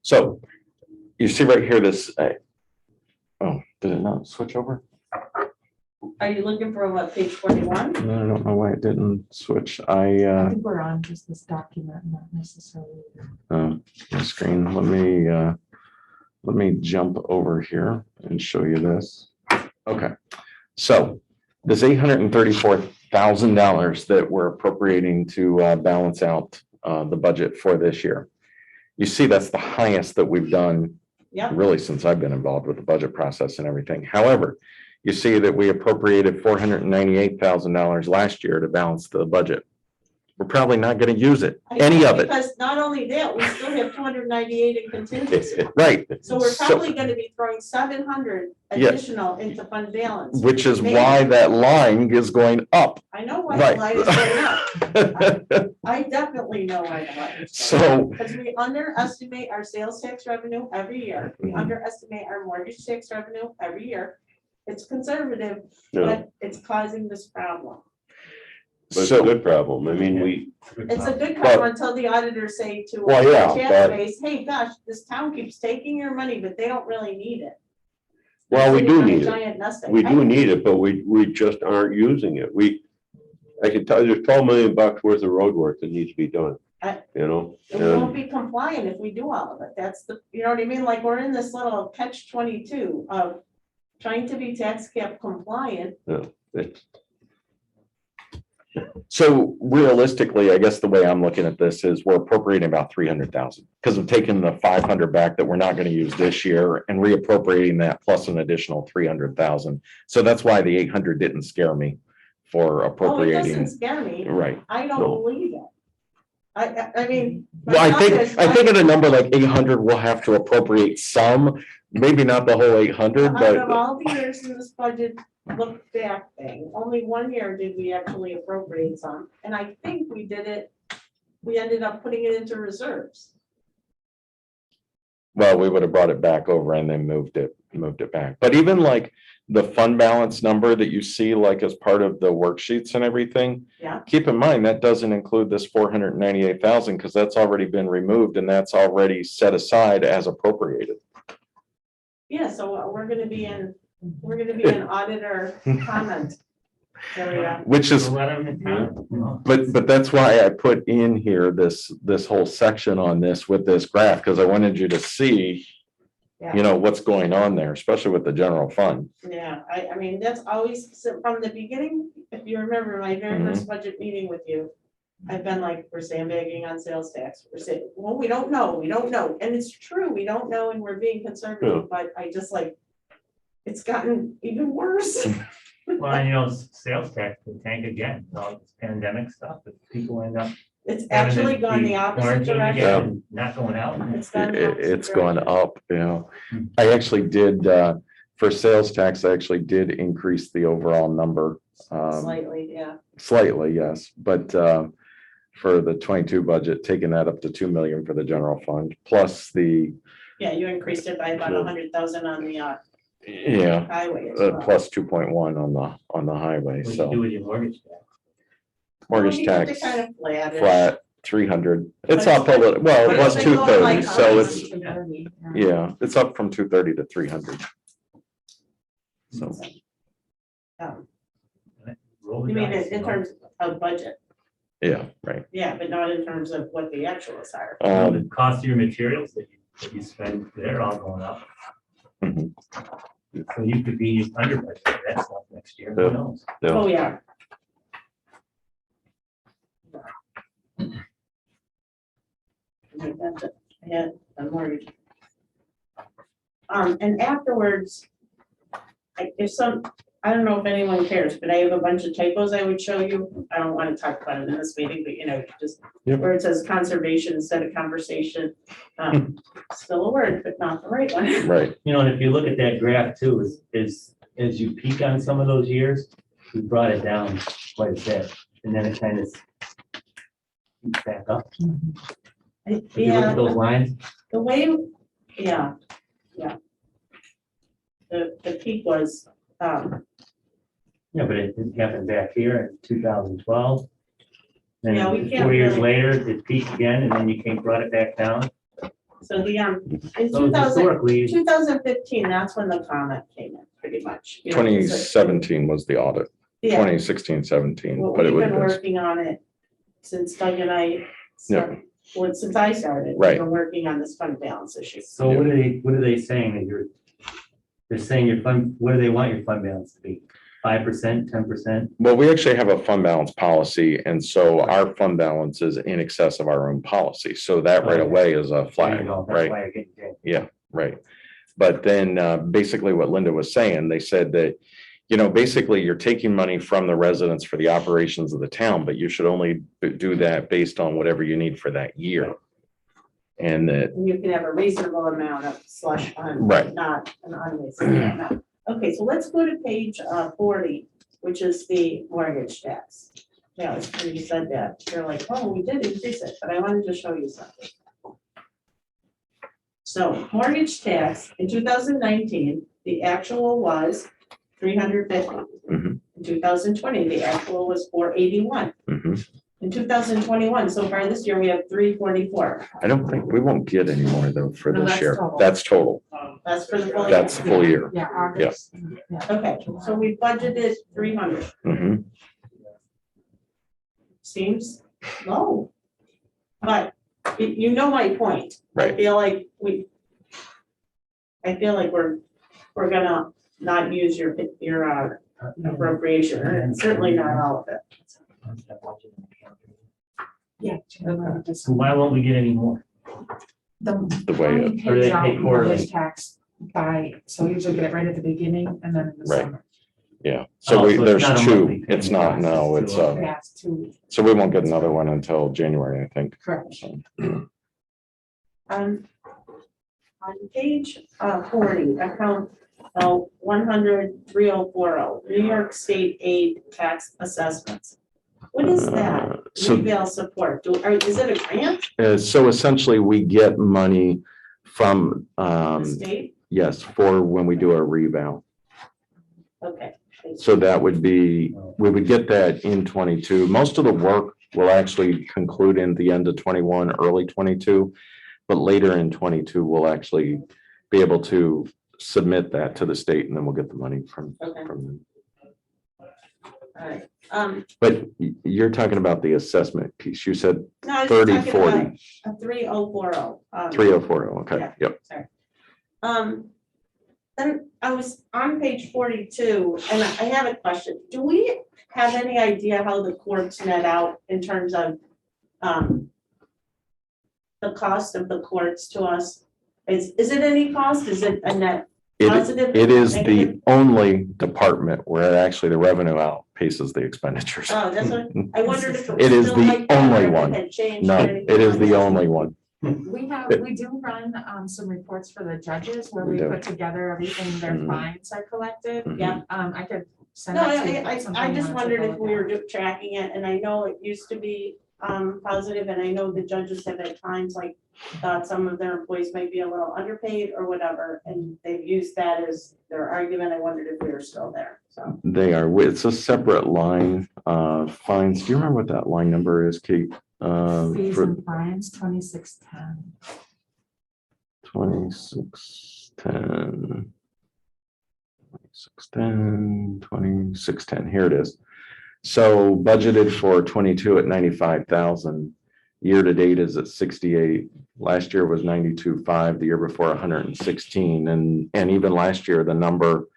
So you see right here, this, oh, did it not switch over? are you looking for what, page 41? No, I don't know why it didn't switch. I think we're on just this document, not necessarily. The screen, let me jump over here and show you this. Okay, so this $834,000 that we're appropriating to balance out the budget for this year. You see, that's the highest that we've done Yep, really since I've been involved with the budget process and everything. However, you see that we appropriated $498,000 last year to balance the budget. We're probably not going to use it, any of it. because not only that, we still have 298 in contingency. Right. So we're probably gonna be throwing 700 Yeah. additional into fund balance. Which is Maybe. why that line is going up. I know why Right. the line is going up. I definitely know why the line is going up. So, Because we underestimate our sales tax revenue every year. We Mhm. underestimate our mortgage tax revenue every year. It's conservative, Yeah, but it's causing this problem. but it's a so, good problem. I mean, It's a good Well- problem until the auditors say to Well, our yeah, tax but- base, hey, gosh, this town keeps taking your money, but they don't really need it. well, we They're do sitting on a need it. giant nest egg. We do need it, but we just aren't using it. I can tell you, there's $12 million worth of road work that needs to be done, I- you know? And we won't And be compliant if we do all of it. That's the, you know what I mean? Like, we're in this little catch 22 of trying to be tax cap compliant. it's, so realistically, I guess the way I'm looking at this is we're appropriating about 300,000 because of taking the 500 back that we're not going to use this year and reappropriating that plus an additional 300,000. So that's why the 800 didn't scare me for Oh, it appropriating. doesn't scare me. Right. I No. don't believe it. I mean. my Well, I thought think, is, I think at a number like 800, we'll have to appropriate some, maybe not the whole 800, Out of but all the years in this budget look back thing, only 1 year did we actually appropriate some. And I think we did it, we ended up putting it into reserves. well, we would have brought it back over and then moved it back. But even like the fund balance number that you see like as part of the worksheets and everything. Yeah. Keep in mind, that doesn't include this 498,000 because that's already been removed and that's already set aside as appropriated. Yeah, so we're gonna be in auditor comment area. Which is, So let them in town, you know? but that's why I put in here this whole section on this with this graph, because I wanted you to see, what's going on there, especially with the general fund. Yeah, I mean, that's always, so from the beginning, if you remember my very first budget meeting with you, I've been like, we're sandbagging on sales tax. We're saying, well, we don't know. And it's true, we don't know, and we're being conservative, but I just like, it's gotten even worse. Well, and sales tax can tank again, all this pandemic stuff, if people end up. It's having to actually gone be the opposite quarantined direction. again, Not going out. It's gone the opposite It's gone direction. up, I actually did, for sales tax, I actually did increase the overall number. Slightly, yeah. Slightly, yes, but for the 22 budget, taking that up to 2 million for the general fund, plus the, Yeah, you increased it by about 100,000 on the highway as well. plus 2.1 on the highway, What do you so do with your mortgage tax? mortgage We kept it tax kind of flattish. flat 300. It's But up a little, well, it but was it's been going like 230, so crazy. it's, 230, yeah, it's up from 230 to 300. So, Roll the You mean dice, in know? terms of budget? yeah, right. Yeah, but not in terms of what the actuals are. The cost of your materials that you spend, they're all going up. Mhm. So you could be under budget for that stuff next year, who Yeah. knows? Yeah. Oh, yeah. Yeah, I'm worried. And afterwards, I don't know if anyone cares, but I have a bunch of typos I would show you. I don't want to talk about it in this meeting, but just Yep. where it says conservation instead of conversation. Still a word, but not the right one. Right, You know, and if you look at that graph too, as you peak on some of those years, we brought it down quite a bit, and then it kind of keeps back up. If you look at those lines, The way, yeah. The peak was, yeah, but it didn't happen back here in 2012. Then Yeah, we can't 4 years really- later, it peaked again, and then you brought it back down. so in So historically, 2015, that's when the comment came in, pretty much. You know, 2017 was the audit, Yeah, 2016, 17, well, but it we've would been have working on it since Doug and I, Yeah. well, since I started. Right. We've been working on this fund balance issue. so what are they saying that they're saying your fund, what do they want your fund balance to be? 5%, 10%? Well, we actually have a fund balance policy, and so our fund balance is in excess of our own policy. So that right Okay. away is a There you flag, go. That's right? why I get it. Yeah, right. But then basically what Linda was saying, they said that, basically you're taking money from the residents for the operations of the town, but you should only do that based on whatever you need for that year. And that, And you can have a reasonable amount of slush fund, Right. not an unreasonable amount. Okay, so let's go to page 40, which is the mortgage tax. Yeah, when you said that, you're like, oh, we did increase it, but I wanted to show you something. So mortgage tax in 2019, the actual was 350. Mhm. In 2020, the actual was 481. mhm. In 2021, so far this year, we have 344. I don't think, we won't get any more though for No, this that's year. total. That's total. That's for the full year. That's full year. Yeah, August. Yeah. Okay, so we budgeted 300. Mhm. Seems low. But you know my point. I Right. feel like we're gonna not use your appropriation, and certainly not all of it. Yeah. So why won't we get any more? The way county it- Or they pays out pay quarterly. mortgage tax so you usually get it right at the beginning and then in the Right. summer. Yeah. Oh, So so it's there's not a two. monthly thing. It's not, no, it's, Yeah, it's two, so we won't get another one until January, I think. correct. So, On page 40, account 100-3040, New York State Aid Tax Assessments. What is that? So Revale support, is it a grant, So essentially, we get money from, the state? yes, for when we do our revow. Okay. So that would be, we would get that in 22. Most of the work will actually conclude in the end of 21, early 22. But later in 22, we'll actually be able to submit that to the state, and then we'll get the money from Okay. them. All right. But you're talking about the assessment piece. You said No, I was 30, talking 40, about a 3040. 3040. Okay, Yeah. yep. Then I was on page 42, and I have a question. Do we have any idea how the courts net out in terms of the cost of the courts to us? Is it any cost? Is it a net positive? It is the negative? only department where actually the revenue outpaces the expenditures. Oh, that's what, I wondered if it It was is still the like that, or only if it one. had changed No, or anything it is like the that. only one. We do run some reports for the judges where We we do. put together everything their Mhm. fines are collected. Mhm. Yeah. I could send No, that to you. I just wondered if we were tracking it, and I know it used to be positive, and I know the judges have at times like thought some of their employees might be a little underpaid or whatever, and they've used that as their argument. I wondered if we were still there, so. They are, it's a separate line, fines. Do you remember what that line number is, Kate? Fees For and fines, 2610. 2610. 2610, here it is. So budgeted for 22 at 95,000. Year to date is at 68. Last year was 92.5, the year before 116. And even last year, the number,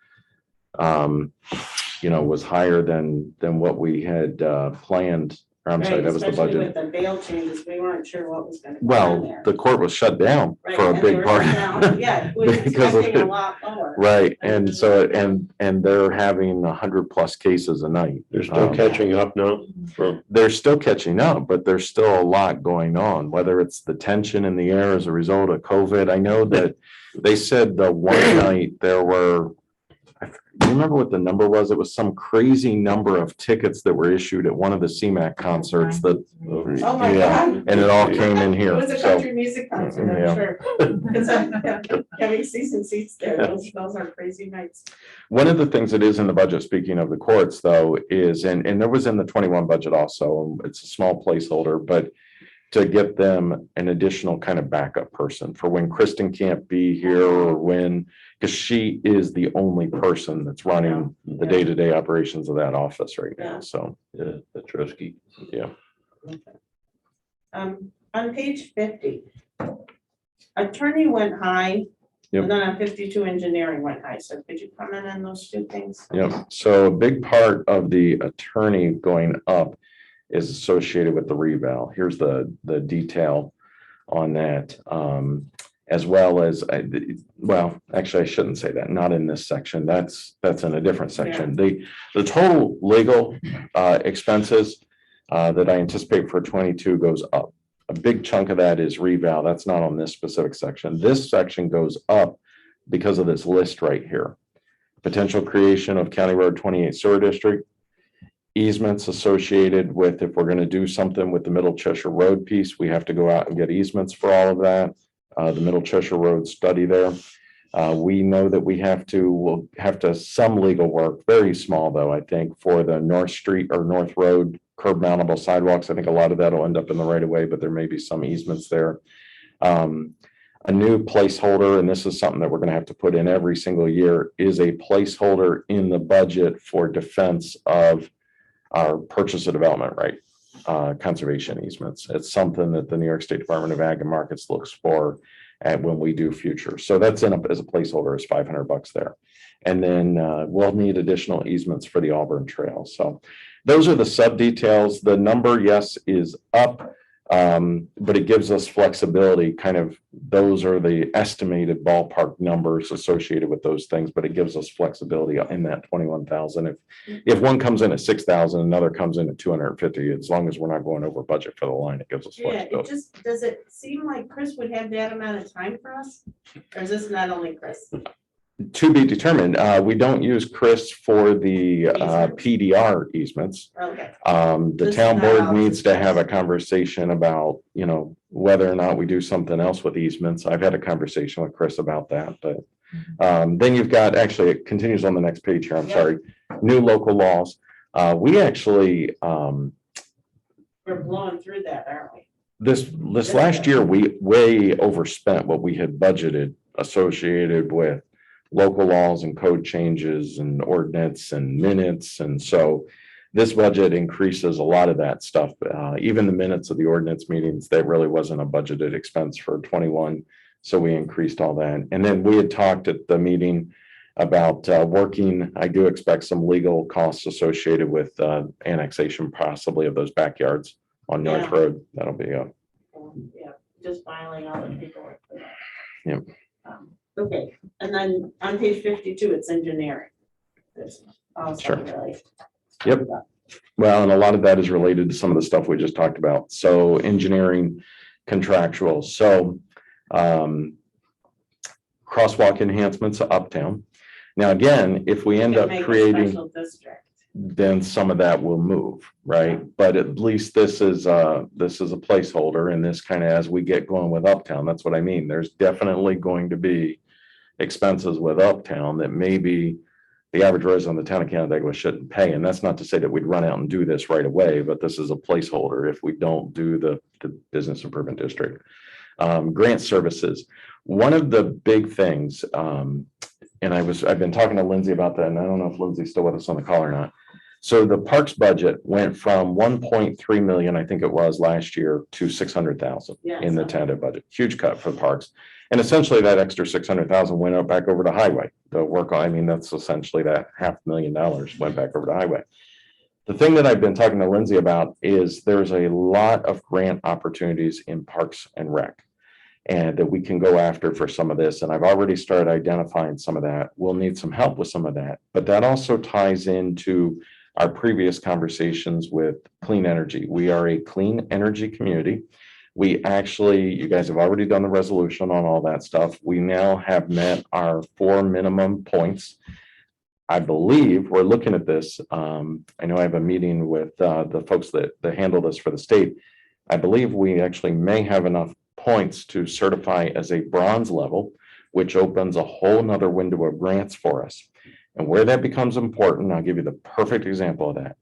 was higher than what we had planned. Or I'm sorry, Right, that was the especially budget. with the bail changes, we weren't sure what was gonna go on Well, there. the court was shut down Right, for a and they big were part. shut down. Yeah, we were Because of expecting a it. lot lower. Right, and so, and they're having 100+ cases a night. They're still catching up now from, They're still catching up, but there's still a lot going on, whether it's the tension in the air as a result of COVID. I know that they said the one night there were, you remember what the number was? It was some crazy number of tickets that were issued at one of the CMAC concerts that, Oh my yeah, God. and it all came in It here. was a So, country music concert, Yeah. I'm sure. Because I'm having season seats there, those are crazy nights. one of the things that is in the budget, speaking of the courts though, is, and there was in the 21 budget also, it's a small placeholder, but to get them an additional kind of backup person for when Kristen can't be here or when, because she is the only person that's running the day-to-day operations of that office right now. Yeah. So, yeah, that's risky. yeah. On page 50, attorney went high, Yep. and then on 52, engineering went high. So could you comment on those two things? Yep. So a big part of the attorney going up is associated with the reval. Here's the detail on that, as well as, well, actually, I shouldn't say that, not in this section. That's in a different section. The total legal expenses that I anticipate for 22 goes up. A big chunk of that is reval. That's not on this specific section. This section goes up because of this list right here. Potential creation of County Road 28 Sewer District, easements associated with, if we're going to do something with the Middle Cheshire Road piece, we have to go out and get easements for all of that. The Middle Cheshire Road study there. We know that we'll have to some legal work, very small though, I think, for the North Street or North Road curb mountable sidewalks. I think a lot of that will end up in the right of way, but there may be some easements there. A new placeholder, and this is something that we're going to have to put in every single year, is a placeholder in the budget for defense of our purchase of development right, conservation easements. It's something that the New York State Department of Ag and Markets looks for at when we do future. So that's in as a placeholder is $500 there. And then we'll need additional easements for the Auburn Trail. So those are the sub details. The number, yes, is up, but it gives us flexibility. Kind of those are the estimated ballpark numbers associated with those things, but it gives us flexibility in that 21,000. If one comes in at 6,000, another comes in at 250, as long as we're not going over budget for the line, it gives us Yeah, flexibility. does it seem like Chris would have that amount of time for us? Or is this not only Chris? To be determined. We don't use Chris for the PDR easements. Okay, The This town is not board ours, needs to it's have a just- conversation about, whether or not we do something else with easements. I've had a conversation with Chris about that, but then you've got, actually, it continues on the next page here, I'm Yeah. sorry, new local laws. We actually, we're blowing through that, aren't we? this last year, we way overspent what we had budgeted associated with local laws and code changes and ordinance and minutes. And so this budget increases a lot of that stuff. Even the minutes of the ordinance meetings, that really wasn't a budgeted expense for 21. So we increased all that. And then we had talked at the meeting about working. I do expect some legal costs associated with annexation possibly of those backyards on North Yeah. Road. That'll be Yeah, just filing all the paperwork for that. Yep. Okay, and then on page 52, it's engineering. There's also Sure. really. Yep. Well, and a lot of that is related to some of the stuff we just talked about. So engineering, contractual. So crosswalk enhancements uptown. Now, again, if we end Can up make a creating, special district. then some of that will move, right? But at least this is a placeholder, and this kind of, as we get going with uptown, that's what I mean. There's definitely going to be expenses with uptown that maybe the average resident of the town of Canandaigua shouldn't pay. And that's not to say that we'd run out and do this right away, but this is a placeholder if we don't do the business improvement district. Grant services. One of the big things, and I've been talking to Lindsay about that, and I don't know if Lindsay's still with us on the call or not. So the parks budget went from 1.3 million, I think it was last year, to 600,000 Yeah, in the so- tentative budget. Huge cut for the parks. And essentially that extra 600,000 went back over to highway. The work, I mean, that's essentially that $500,000 went back over to highway. The thing that I've been talking to Lindsay about is there's a lot of grant opportunities in Parks and Rec, and that we can go after for some of this. And I've already started identifying some of that. We'll need some help with some of that, but that also ties into our previous conversations with clean energy. We are a clean energy community. We actually, you guys have already done the resolution on all that stuff. We now have met our 4 minimum points. I believe we're looking at this. I know I have a meeting with the folks that handle this for the state. I believe we actually may have enough points to certify as a bronze level, which opens a whole nother window of grants for us. And where that becomes important, I'll give you the perfect example of that.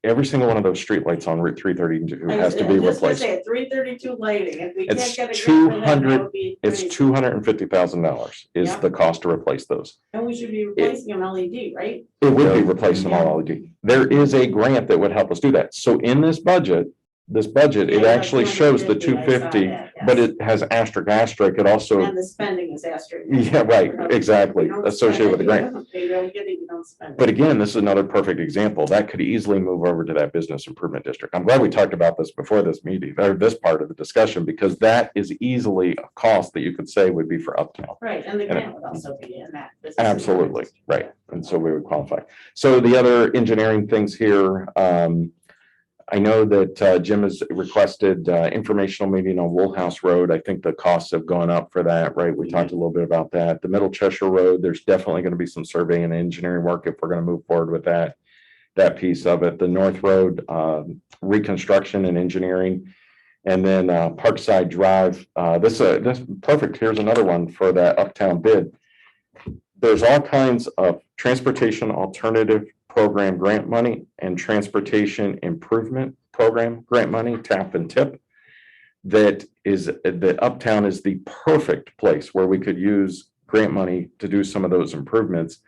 Every single one of those streetlights on Route 332 has to be replaced. 332 lighting, if we It's can't get a grant for that, that 200 would be It's crazy. $250,000 is Yep. the cost to replace those. And we should be replacing them LED, right? It would be replacing all LED. There is a grant that would help us do that. So in this budget, it Yeah, actually shows the 250, I saw 250, that, but yes. it has asterisk. It also, And the spending is asterisk. yeah, right, exactly, You don't associated with the spend it, grant. you don't get it, you don't spend it. But again, this is another perfect example. That could easily move over to that business improvement district. I'm glad we talked about this before this meeting, or this part of the discussion, because that is easily a cost that you could say would be for Uptown. Right, and the And- grant would also be in that. business Absolutely, improvement. right. And so we would qualify. So the other engineering things here, I know that Jim has requested informational meeting on Woolhouse Road. I think the costs have gone up for that, right? We talked a little bit about that. The Middle Cheshire Road, there's definitely going to be some surveying and engineering work if we're going to move forward with that piece of it. The North Road reconstruction and engineering. And then Parkside Drive, this perfect. Here's another one for that Uptown bid. There's all kinds of transportation alternative program grant money and transportation improvement program grant money, TAP and TIP. That Uptown is the perfect place where we could use grant money to do some of those improvements.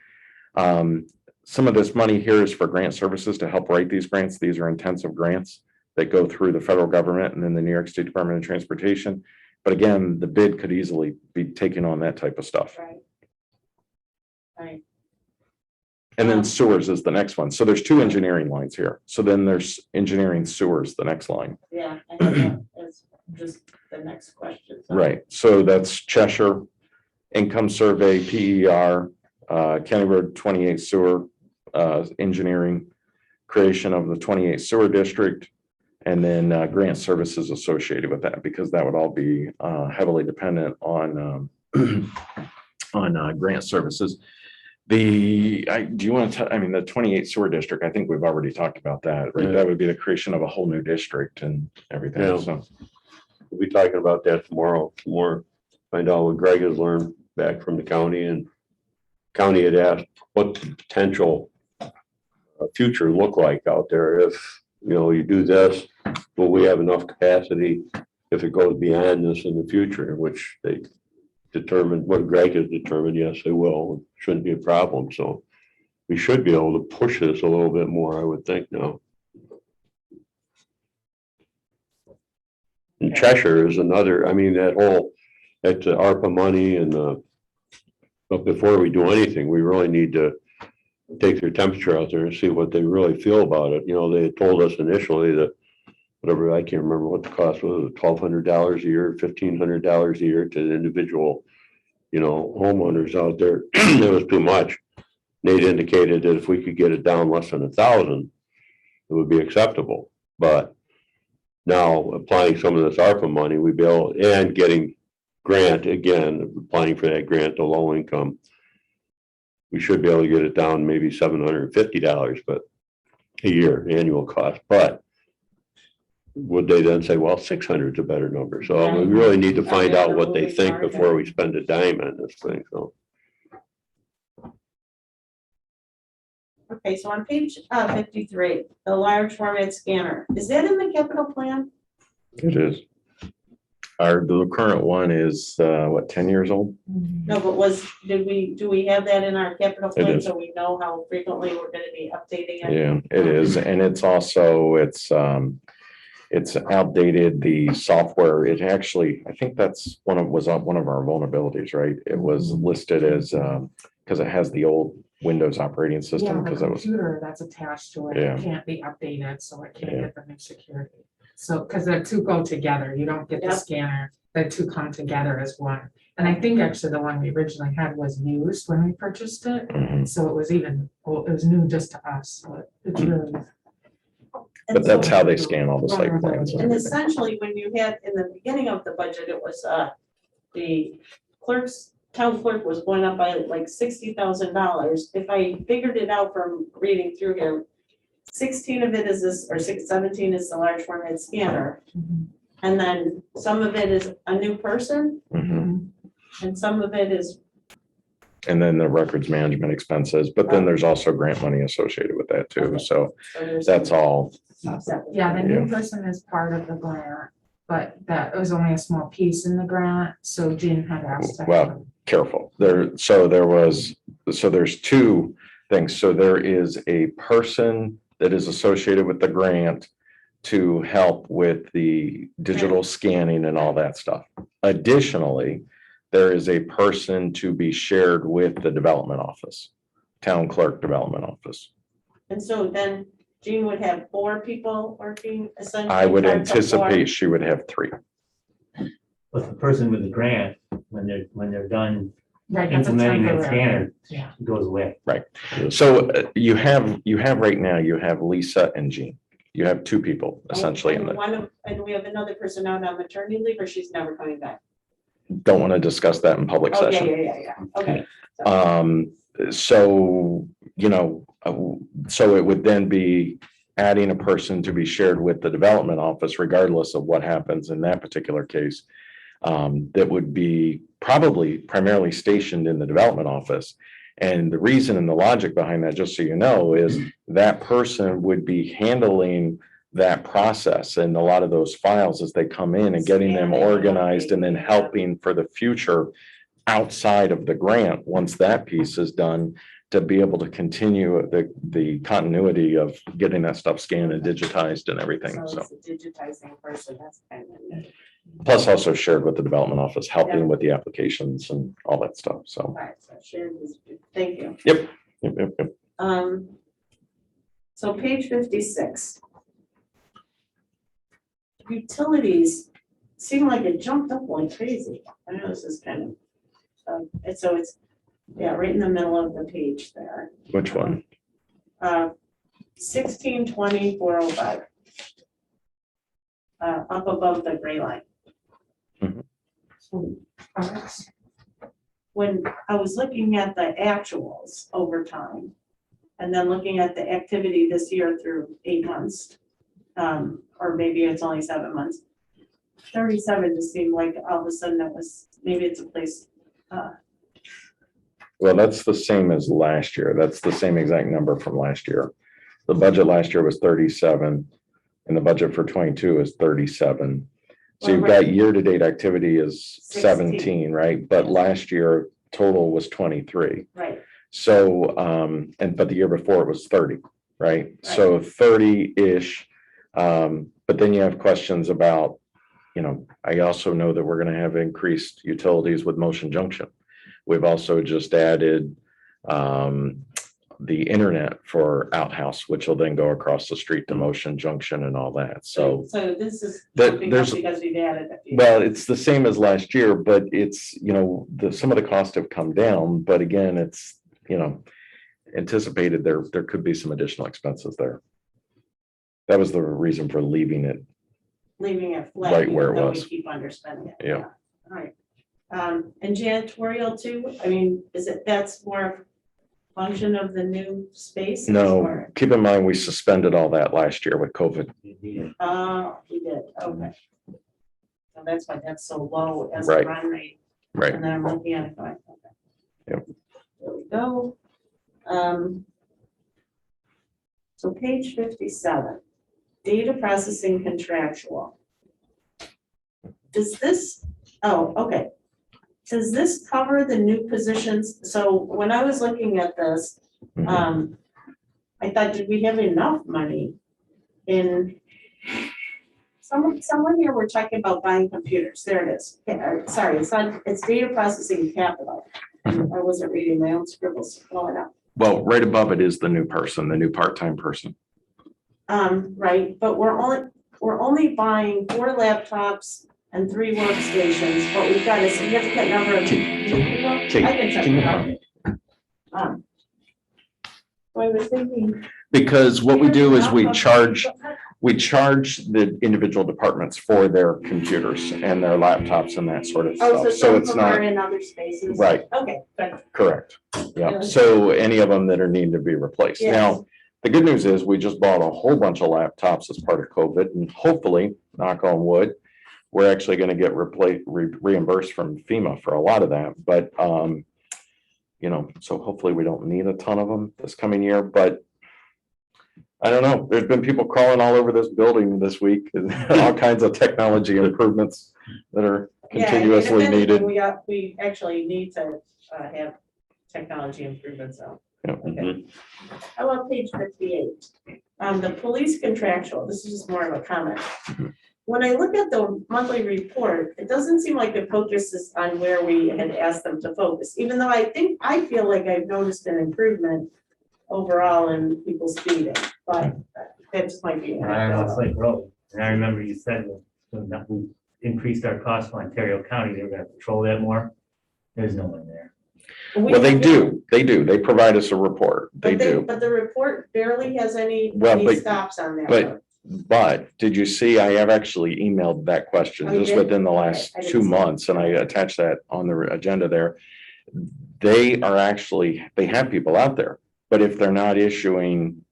Some of this money here is for grant services to help write these grants. These are intensive grants that go through the federal government and then the New York State Department of Transportation. But again, the bid could easily be taking on that type of stuff. Right. Right. And then sewers is the next one. So there's 2 engineering lines here. So then there's engineering sewers, the next line. Yeah, I think that is just the next question. So- Right. So that's Cheshire, income survey, PER, County Road 28 sewer, engineering, creation of the 28 sewer district, and then grant services associated with that, because that would all be heavily dependent on grant services. Do you want to, I mean, the 28 sewer district, I think we've already talked about that, right? Yeah. That would be the creation of a whole new district and everything. Yeah. So, We'll be talking about that tomorrow, more, find out what Greg has learned back from the county, and county had asked what the potential future look like out there if, you do this, will we have enough capacity if it goes beyond this in the future, which they determined, what Greg has determined, yes, they will, shouldn't be a problem, so we should be able to push this a little bit more, I would think now. And Cheshire is another, I mean, that's the ARPA money and but before we do anything, we really need to take their temperature out there and see what they really feel about it. They had told us initially that whatever, I can't remember what the cost was, $1,200 a year, $1,500 a year to the individual, homeowners out there. It was too much. They'd indicated that if we could get it down less than 1,000, it would be acceptable. But now applying some of this ARPA money, we bill and getting grant again, applying for that grant to low income, we should be able to get it down maybe $750, but a year annual cost. But would they then say, well, 600 is a better number? So we really need to find out what they think before we spend a dime on this thing. So Okay, so on page 53, the large format scanner, is that in the capital plan? it is. The current one is, what, 10 years old? No, but do we have that in our capital It plan is. so we know how frequently we're gonna be updating it? Yeah, it is. And it's also, it's outdated, the software. It actually, I think that's one of our vulnerabilities, right? It was listed as, because it has the old Windows operating Yeah, system, the because it was, computer that's attached to it, Yeah. it can't be updated, so it can't Yeah. get the new security. So, because the two go together, you don't get the Yep. scanner, the two come together as one. And I think actually the one we originally had was used when we purchased it, Mhm. so it was new just to us, so it's really. But that's how they scan all the site plans. and And everything. essentially, when you had, in the beginning of the budget, it was, the town clerk was going up by like $60,000. If I figured it out from reading through here, 16 of it is this, or 17 is the large format scanner. And then some of it is a new person Mhm. and some of it is, And then the records management expenses, but then there's also grant money associated with that too. Okay. So so there's. that's all. separate. Yeah, the new person is part of the grant, but that was only a small piece in the grant, so Jean had asked. Well, careful. There's two things. So there is a person that is associated with the grant to help with the digital scanning and all that stuff. Additionally, there is a person to be shared with the development office, town clerk development office. And so then Jean would have 4 people working essentially. I would 5 to 4. anticipate she would have 3. But the person with the grant, when they're done Right, that's a implementing that temporary. scanner, Yeah. it goes away. So you have right now, you have Lisa and Jean. You have 2 people essentially in And there. and we have another person out on maternity leave, or she's never coming back? Don't want to discuss that in public Oh, yeah, session. yeah, okay. So, so it would then be adding a person to be shared with the development office, regardless of what happens in that particular case. That would be probably primarily stationed in the development office. And the reason and the logic behind that, just so you know, is that person would be handling that process and a lot of those files as they come in and getting them Scanning, organized and then updating, yeah. helping for the future outside of the grant, once that piece is done, to be able to continue the continuity of getting that stuff scanned and digitized and everything. So So it's a digitizing person, that's kind of. plus also shared with the development office, Yeah. helping with the applications and all that stuff. So, All right, so shared is, thank you. yep. So page 56. Utilities seem like it jumped up like crazy. I know this is kind of, and so it's, yeah, right in the middle of the page there. Which one? 1620,405. Up above the gray line. So, When I was looking at the actuals over time, and then looking at the activity this year through 8 months, or maybe it's only 7 months, 37 just seemed like all of a sudden it was, maybe it's a place. Well, that's the same as last year. That's the same exact number from last year. The budget last year was 37 and the budget for 22 is 37. So you've got year-to-date activity is 17, right? But last year total was 23. Right. So, but the year before it was 30, right? So 30-ish. But then you have questions about, I also know that we're going to have increased utilities with Motion Junction. We've also just added the internet for Outhouse, which will then go across the street to Motion Junction and all that. So This is That- something there's- else because we've added a few. well, it's the same as last year, but it's, some of the costs have come down, but again, it's, anticipated there could be some additional expenses there. That was the reason for leaving it. Leaving it flat. Right where it even though was. We keep underspending it. Yeah. All right. And janitorial too, I mean, that's more of a function of the new space? No, keep in mind, we suspended all that last year with COVID. We did, okay. So that's why that's so low as a Right. run rate. Right. And then I'm looking at it going, okay. Yep. There we go. So page 57, data processing contractual. does this, oh, okay. Does this cover the new positions? So when I was looking at this, I thought, did we have enough money in? Someone here, we're talking about buying computers. There it is. Sorry, it's not, it's data processing capital. I wasn't reading my own scribbles blowing up. Well, right above it is the new person, the new part-time person. Right, but we're only buying 4 laptops and 3 workstations, but we've got a significant number of. I can check it out. So I was thinking. Because what we do is we charge the individual departments for their computers and their laptops and that sort of Oh, stuff. so So some it's of them are not, in other spaces? right, Okay, good. correct. Yeah, Yeah. so any of them that are needing to be replaced. Yes. Now, the good news is we just bought a whole bunch of laptops as part of COVID, and hopefully, knock on wood, we're actually going to get reimbursed from FEMA for a lot of that. But, you know, so hopefully we don't need a ton of them this coming year, but I don't know. There's been people crawling all over this building this week and all kinds of technology improvements that are continuously Yeah, and if anything, needed. we actually need to have technology improvements out. Yeah. Okay. How about page 58? The police contractual, this is just more of a comment. When I look at the monthly report, it doesn't seem like it focuses on where we had asked them to focus, even though I feel like I've noticed an improvement overall in people speeding, but that just might be. I don't know, it's like road. And I remember you said that we increased our cost for Ontario County, they were gonna patrol that more. There's no one there. Well, they do. They provide us a report. They do. But the report barely has any Well, stops on there. But did you see, I have actually emailed that question Oh, you just did? within the last Okay, I didn't 2 see that. months, and I attached that on the agenda there. They have people out there, but if they're not issuing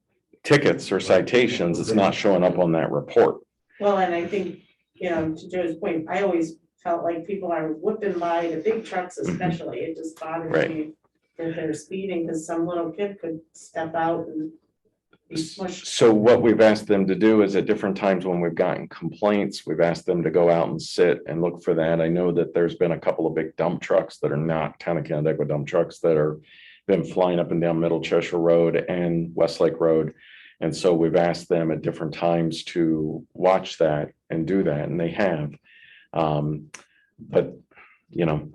tickets or citations, it's not showing up on that report. Well, and I think, you know, to Joe's point, I always felt like people are whipping by the big trucks especially. It just bothers Right. me that they're speeding because some little kid could step out and be smushed. So what we've asked them to do is at different times when we've gotten complaints, we've asked them to go out and sit and look for that. I know that there's been a couple of big dump trucks that are not town of Canandaigua dump trucks that are been flying up and down Middle Cheshire Road and Westlake Road. And so we've asked them at different times to watch that and do that, and they have. But, you know,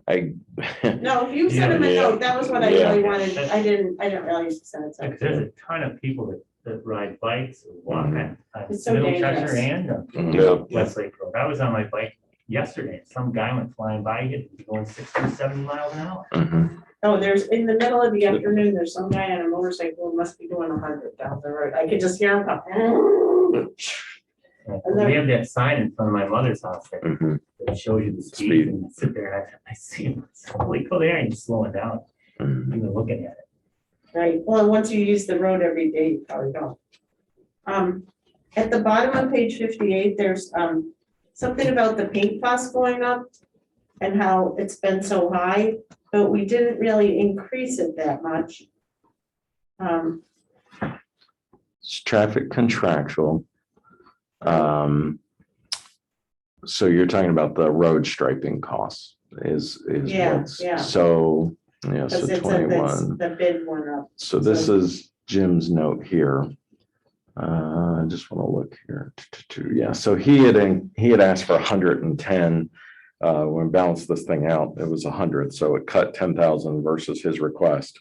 No, if you sent him a Yeah. note, that was what I Yeah. really wanted. I didn't realize you sent it. Because there's a ton of people that ride bikes or walk on It's so Middle dangerous. Cheshire and Yeah. Westlake Road. I was on my bike yesterday. Some guy went flying by, he was going 60, 70 miles an hour. Mhm. Oh, there's, in the middle of the afternoon, there's some guy on a motorcycle who must be doing 100 down the road. I could just hear him come. We have that sign in front of my mother's house that Mhm. shows you the Speed. speed and you sit there and I see him, holy, go there and he's slowing down, Mhm. even looking at it. Right, well, once you use the road every day, you probably don't. At the bottom of page 58, there's something about the paint cost going up and how it's been so high, but we didn't really increase it that much. It's traffic contractual. So you're talking about the road striping costs is Yeah, what's, yeah. so, yeah, so Because it's 21. the bid went up. So this is Jim's note here. I just want to look here. Yeah, so he had asked for 110. When we balanced this thing out, it was 100, so it cut 10,000 versus his request.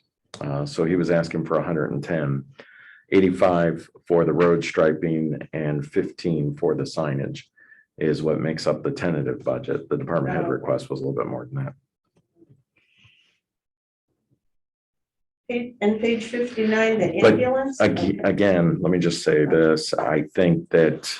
So he was asking for 110, 85 for the road striping and 15 for the signage is what makes up the tentative budget. The department head Oh. request was a little bit more than that. And page 59, the But ambulance. Again, let me just say this, I think that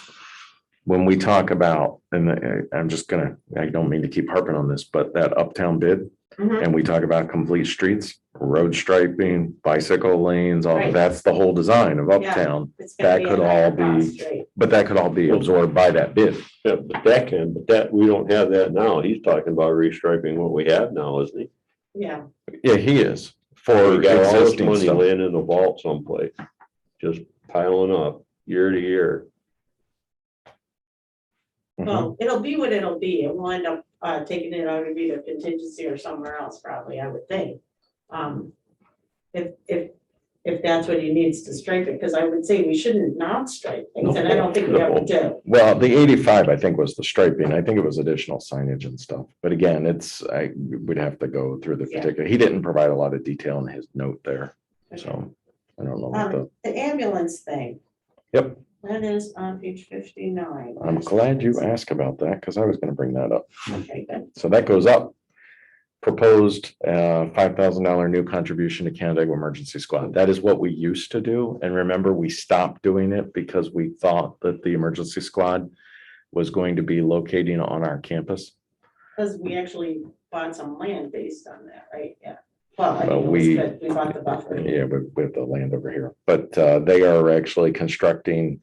when we talk about, and I don't mean to keep harping on this, but that uptown bid, Mhm. and we talk about complete streets, road striping, bicycle lanes, all Right. that's the whole design of Yeah. uptown. It's gonna that be a could higher all be- cost, right? But that could all be absorbed by that bid. Yeah, but that, we don't have that now. He's talking about restriping what we have now, isn't he? Yeah, Yeah, he is for We got all this existing money stuff. laying in the vault someplace, just piling up year to year. Well, it'll be what it'll be. It will end up taking it out of either contingency or somewhere else, probably, I would think. If that's what he needs to stripe it, because I would say we shouldn't not stripe things, and I don't think we ever do. Well, the 85, I think, was the striping. I think it was additional signage and stuff. But again, I would have to go through the Yeah. particular, he didn't provide a lot of detail in his note there. So I don't know what The ambulance thing. Yep. That is on page 59. I'm glad you asked about that because I was going to bring that up. Okay, good. So that goes up. Proposed $5,000 new contribution to Canandaigua Emergency Squad. That is what we used to do. And remember, we stopped doing it because we thought that the emergency squad was going to be locating on our campus. Because we actually bought some land based on that, right? Yeah. Well, I Well, think we bought the buffer. Yeah, with the land over here, but they are actually constructing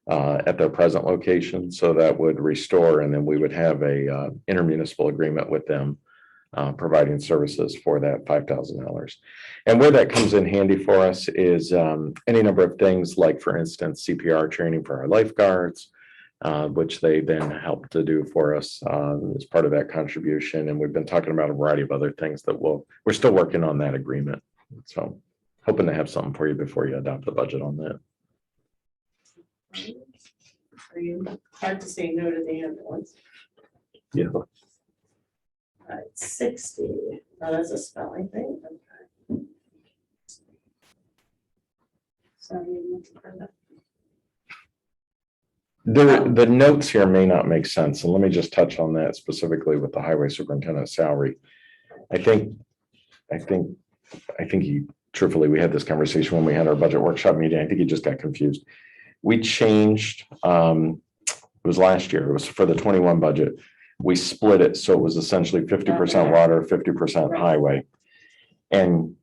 at their present location. So that would restore, and then we would have a intermunicipal agreement with them. Providing services for that $5,000. And where that comes in handy for us is any number of things like, for instance, CPR training for our lifeguards, which they then help to do for us as part of that contribution. And we've been talking about a variety of other things that we're still working on that agreement. So hoping to have something for you before you adopt the budget on that. Are you hard to say no to the ambulance? Yeah. Right, 60. Oh, that's a spelling thing. Okay. Sorry, I'm looking for that. The notes here may not make sense, and let me just touch on that specifically with the highway superintendent salary. I think he, truthfully, we had this conversation when we had our budget workshop meeting. I think he just got confused. We changed, it was last year, it was for the 21 budget. We split it, so it was essentially 50% water, 50% highway. And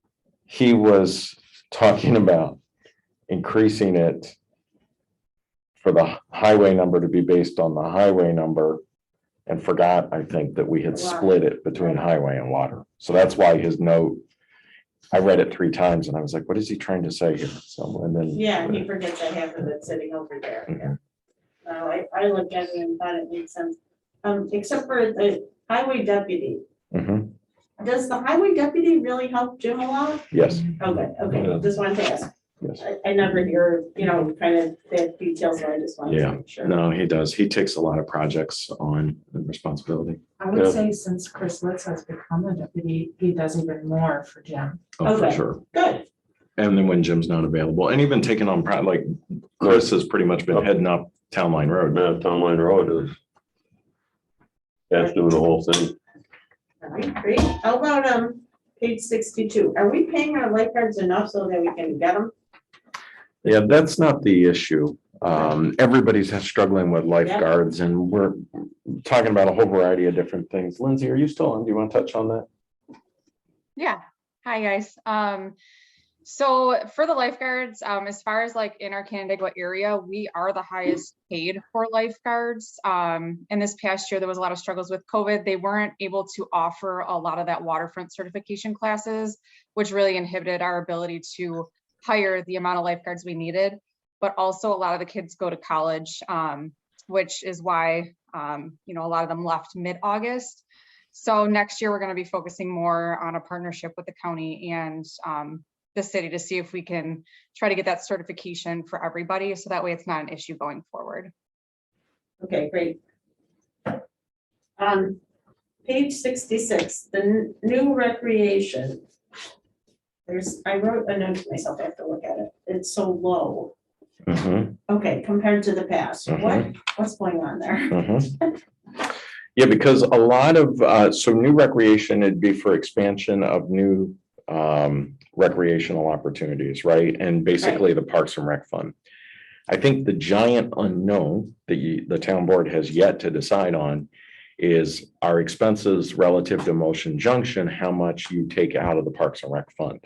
he was talking about increasing it for the highway number to be based on the highway number, and forgot, I think, that we had split it between highway and water. So that's why his note, I read it 3 times and I was like, what is he trying to say here? So, and then. Yeah, he forgets I have it sitting over there. Yeah. I looked at it and thought it made sense. Except for the highway deputy. Mhm. Does the highway deputy really help Jim a lot? Yes, Okay, just wanted to ask. yes. I never hear, kind of the details, so I just wanted to make sure. No, he does. He takes a lot of projects on and responsibility. I would say since Chris Litz has become a deputy, he does even more for Jim. Oh, for Okay. sure. Good. And then when Jim's not available, and even taking on, like, Chris has pretty much been heading up Town Line Road. Town Line Road is. That's doing the whole thing. All right, great. How about page 62? Are we paying our lifeguards enough so that we can get them? Yeah, that's not the issue. Everybody's struggling with lifeguards, and we're talking about a whole variety of different things. Lindsay, are you still on? Do you want to touch on that? Yeah. Hi, guys. So for the lifeguards, as far as like in our Canandaigua area, we are the highest paid for lifeguards. And this past year, there was a lot of struggles with COVID. They weren't able to offer a lot of that waterfront certification classes, which really inhibited our ability to hire the amount of lifeguards we needed. But also a lot of the kids go to college, which is why, a lot of them left mid-August. So next year, we're going to be focusing more on a partnership with the county and the city to see if we can try to get that certification for everybody. So that way it's not an issue going forward. Okay, great. Page 66, the new recreation. I wrote a note to myself, I have to look at it. It's so low. Mhm, Okay, compared to the past. Mhm. What's going on there? mhm. Yeah, because a lot of, so new recreation, it'd be for expansion of new recreational opportunities, right? And basically the Parks and Rec Fund. I think the giant unknown that the town board has yet to decide on is our expenses relative to Motion Junction, how much you take out of the Parks and Rec Fund.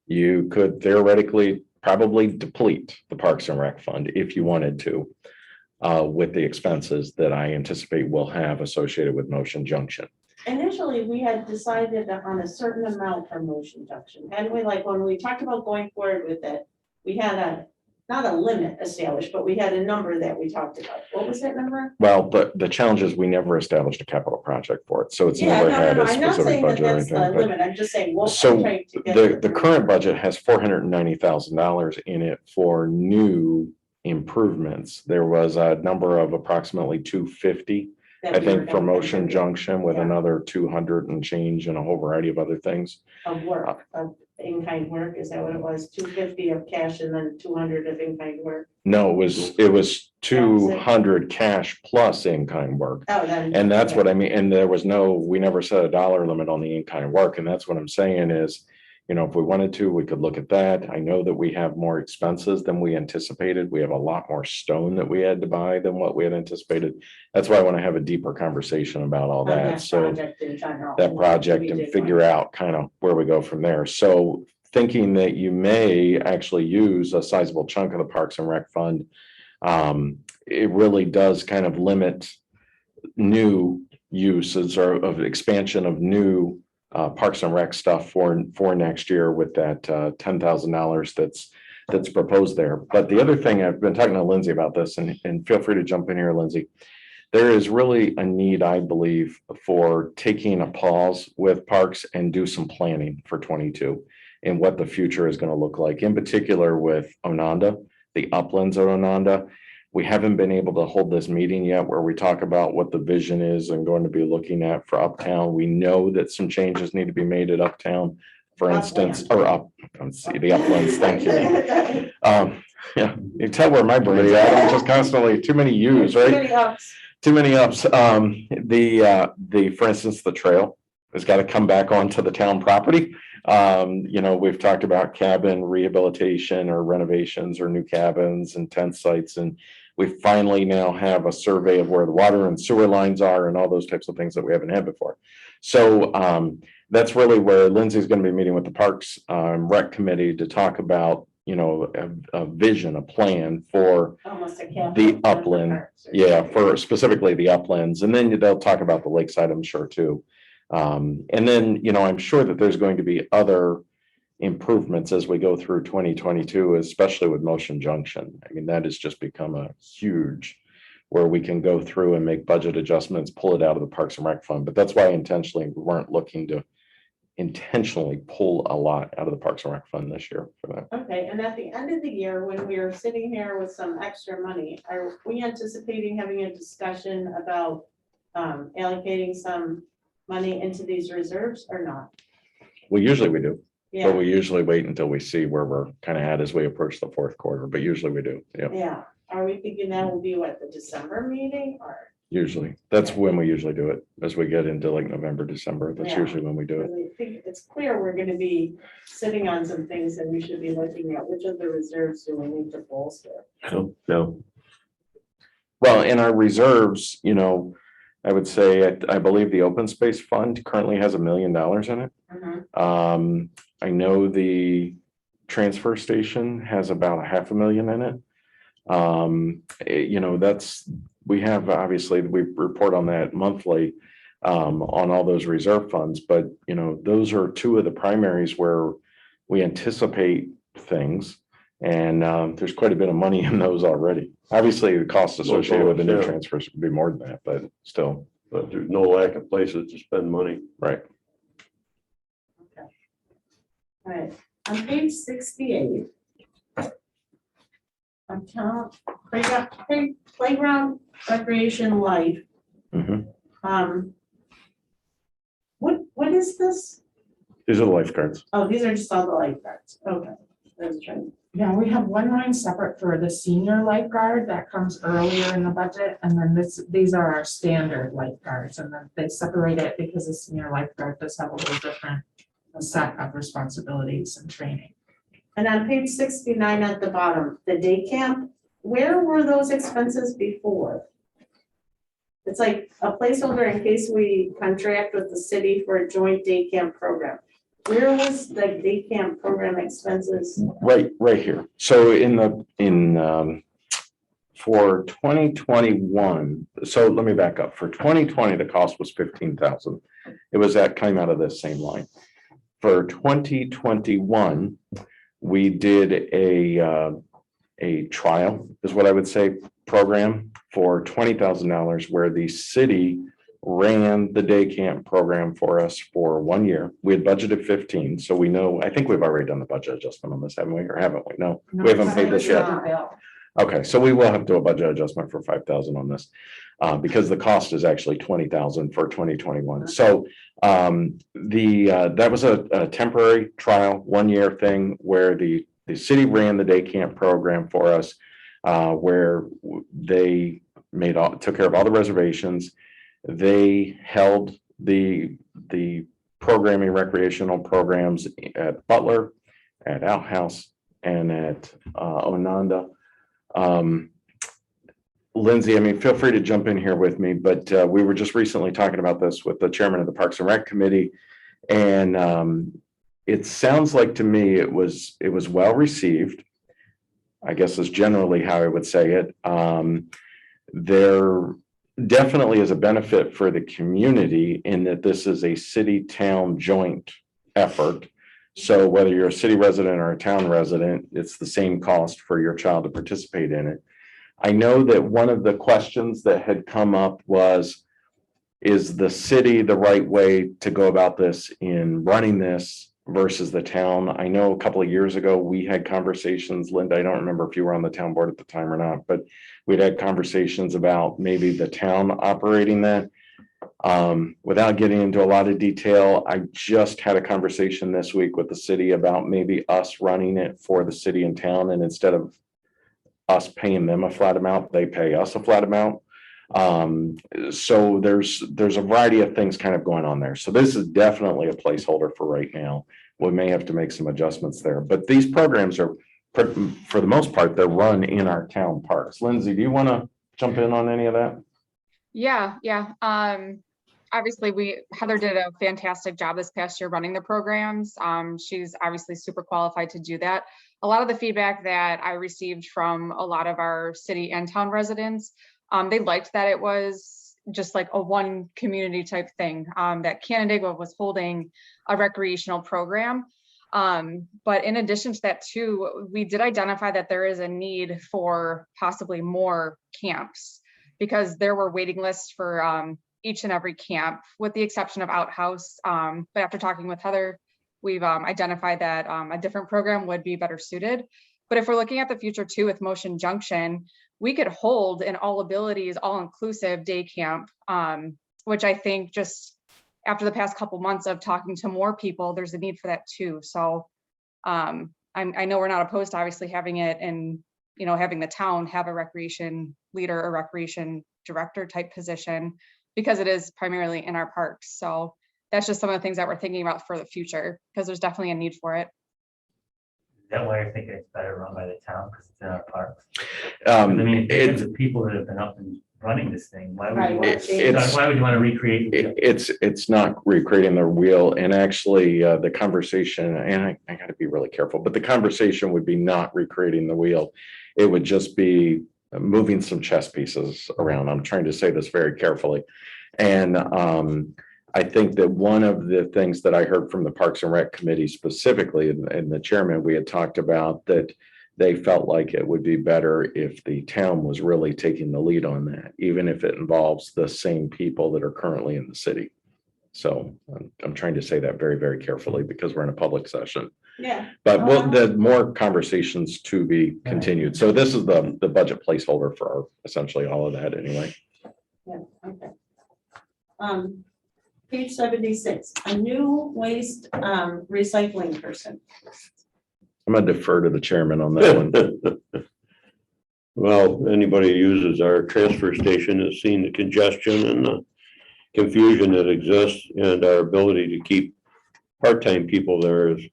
You could theoretically probably deplete the Parks and Rec Fund if you wanted to, with the expenses that I anticipate we'll have associated with Motion Junction. Initially, we had decided on a certain amount for Motion Junction. And we when we talked about going forward with it, we had not a limit established, but we had a number that we talked about. What was that number? Well, the challenge is we never established a capital project for it, so it's Yeah, never no, had no, a I'm not specific saying that budget or that's the anything. But limit. I'm just saying, what So I'm trying to get. the current budget has $490,000 in it for new improvements. There was a number of approximately 250, that I we were think, for gonna Motion contribute Junction with Yeah. another 200 and change and a whole variety of other things. Of work, of in-kind work, is that what it was? 250 of cash and then 200 of in-kind work? No, it was 200 cash plus in-kind work. Oh, then. And that's yeah. what I mean. And we never set a dollar limit on the in-kind work. And that's what I'm saying is, if we wanted to, we could look at that. I know that we have more expenses than we anticipated. We have a lot more stone that we had to buy than what we had anticipated. That's why I want to have a deeper conversation about all On that. So project in general. that project We and did figure one. out kind of where we go from there. So thinking that you may actually use a sizable chunk of the Parks and Rec fund, it really does kind of limit new uses or of expansion of new Parks and Rec stuff for next year with that $10,000 that's proposed there. But the other thing, I've been talking to Lindsay about this, and feel free to jump in here, Lindsay. There is really a need, I believe, for taking a pause with parks and do some planning for 22 and what the future is going to look like, in particular with Ononda, the uplands of Ononda. We haven't been able to hold this meeting yet where we talk about what the vision is and going to be looking at for Uptown. We know that some changes need to be made at Uptown, for instance, let's see, the uplands, thank you. Yeah, you tell where my brain's at, I'm just constantly, too many U's, Too right? many ups. Too many ups. For instance, the trail has got to come back onto the town property. We've talked about cabin rehabilitation or renovations or new cabins and tent sites. And we finally now have a survey of where the water and sewer lines are and all those types of things that we haven't had before. So that's really where Lindsay's going to be meeting with the Parks Rec Committee to talk about, a vision, a plan for Almost a capital the plan for upland. parks or Yeah, something. for specifically the uplands, and then they'll talk about the lakeside, I'm sure, too. And then, I'm sure that there's going to be other improvements as we go through 2022, especially with Motion Junction. I mean, that has just become a huge, where we can go through and make budget adjustments, pull it out of the Parks and Rec Fund. But that's why intentionally we weren't looking to intentionally pull a lot out of the Parks and Rec Fund this year for that. Okay, and at the end of the year, when we are sitting here with some extra money, are we anticipating having a discussion about allocating some money into these reserves or not? Well, usually we do, but Yeah, we usually wait until we see where we're kind of at as we approach the fourth quarter, but usually we do. Yeah, yeah. Are we thinking that will be what, the December meeting or? usually. That's when we usually do it, as we get into like November, December. That's Yeah. usually when we do it. I think it's clear we're gonna be sitting on some things that we should be looking at. Which of the reserves do we need to bolster? No, Well, in our reserves, I would say, I believe the open space fund currently has $1 million in it. Mhm. I know the transfer station has about $500,000 in it. We have, obviously, we report on that monthly, on all those reserve funds, but, those are two of the primaries where we anticipate things. And, there's quite a bit of money in those already. Obviously, the cost associated with the new Yeah. transfers would be more than that, but still, but there's no lack of places to spend money. right. All right, on page 68. Account playground recreation life. Mhm. What is this? These are the lifeguards. Oh, these are just all the lifeguards. Okay. That's right. Yeah, we have one line separate for the senior lifeguard that comes earlier in the budget, and then these are our standard lifeguards, and then they separate it because the senior lifeguard does have a little different set of responsibilities and training. And on page 69 at the bottom, the day camp, where were those expenses before? It's like a placeholder in case we contract with the city for a joint day camp program. Where was the day camp program expenses? Right here. So for 2021, so let me back up. For 2020, the cost was 15,000. Came out of this same line. For 2021, we did a trial, is what I would say, program for $20,000 where the city ran the day camp program for us for 1 year. We had budgeted 15, so we know, I think we've already done the budget adjustment on this, haven't we, or haven't we? No, we haven't paid this yet. Okay, so we will have to do a budget adjustment for 5,000 on this, because the cost is actually 20,000 for 2021. So that was a temporary trial, 1 year thing where the city ran the day camp program for us, where they took care of all the reservations. They held the programming, recreational programs at Butler, at Outhouse, and at Ononda. Lindsay, I mean, feel free to jump in here with me, but we were just recently talking about this with the chairman of the Parks and Rec Committee, and it sounds like to me it was well received, I guess is generally how I would say it. There definitely is a benefit for the community in that this is a city-town joint effort. So whether you're a city resident or a town resident, it's the same cost for your child to participate in it. I know that one of the questions that had come up was, is the city the right way to go about this in running this versus the town? I know a couple of years ago, we had conversations, Linda, I don't remember if you were on the town board at the time or not, but we'd had conversations about maybe the town operating that. Without getting into a lot of detail, I just had a conversation this week with the city about maybe us running it for the city and town, and instead of us paying them a flat amount, they pay us a flat amount. So there's a variety of things kind of going on there. So this is definitely a placeholder for right now. We may have to make some adjustments there, but these programs are, for the most part, they're run in our town parks. Lindsay, do you want to jump in on any of that? Yeah. Obviously Heather did a fantastic job this past year running the programs. She's obviously super qualified to do that. A lot of the feedback that I received from a lot of our city and town residents, they liked that it was just like a one community type thing, that Canandaigua was holding a recreational program. But in addition to that too, we did identify that there is a need for possibly more camps, because there were waiting lists for each and every camp, with the exception of Outhouse. But after talking with Heather, we've identified that a different program would be better suited. But if we're looking at the future too, with Motion Junction, we could hold an all abilities, all inclusive day camp, which I think just after the past couple months of talking to more people, there's a need for that too. So I know we're not opposed to obviously having it, and having the town have a recreation leader or recreation director type position, because it is primarily in our parks. So that's just some of the things that we're thinking about for the future, because there's definitely a need for it. Is that why you're thinking it's better run by the town because it's in our parks? I mean, it's the people that have been up and running this thing. Why would you want to recreate? It's not recreating the wheel, and actually the conversation, and I got to be really careful, but the conversation would be not recreating the wheel. It would just be moving some chess pieces around. I'm trying to say this very carefully. And I think that one of the things that I heard from the Parks and Rec Committee specifically, and the chairman, we had talked about that they felt like it would be better if the town was really taking the lead on that, even if it involves the same people that are currently in the city. So I'm trying to say that very, very carefully because we're in a public session. Yeah. But the more conversations to be continued. So this is the budget placeholder for essentially all of that anyway. Yeah, okay. Page 76, a new waste recycling person. I'm gonna defer to the chairman on that one. Well, anybody who uses our transfer station has seen the congestion and the confusion that exists, and our ability to keep part-time people there is,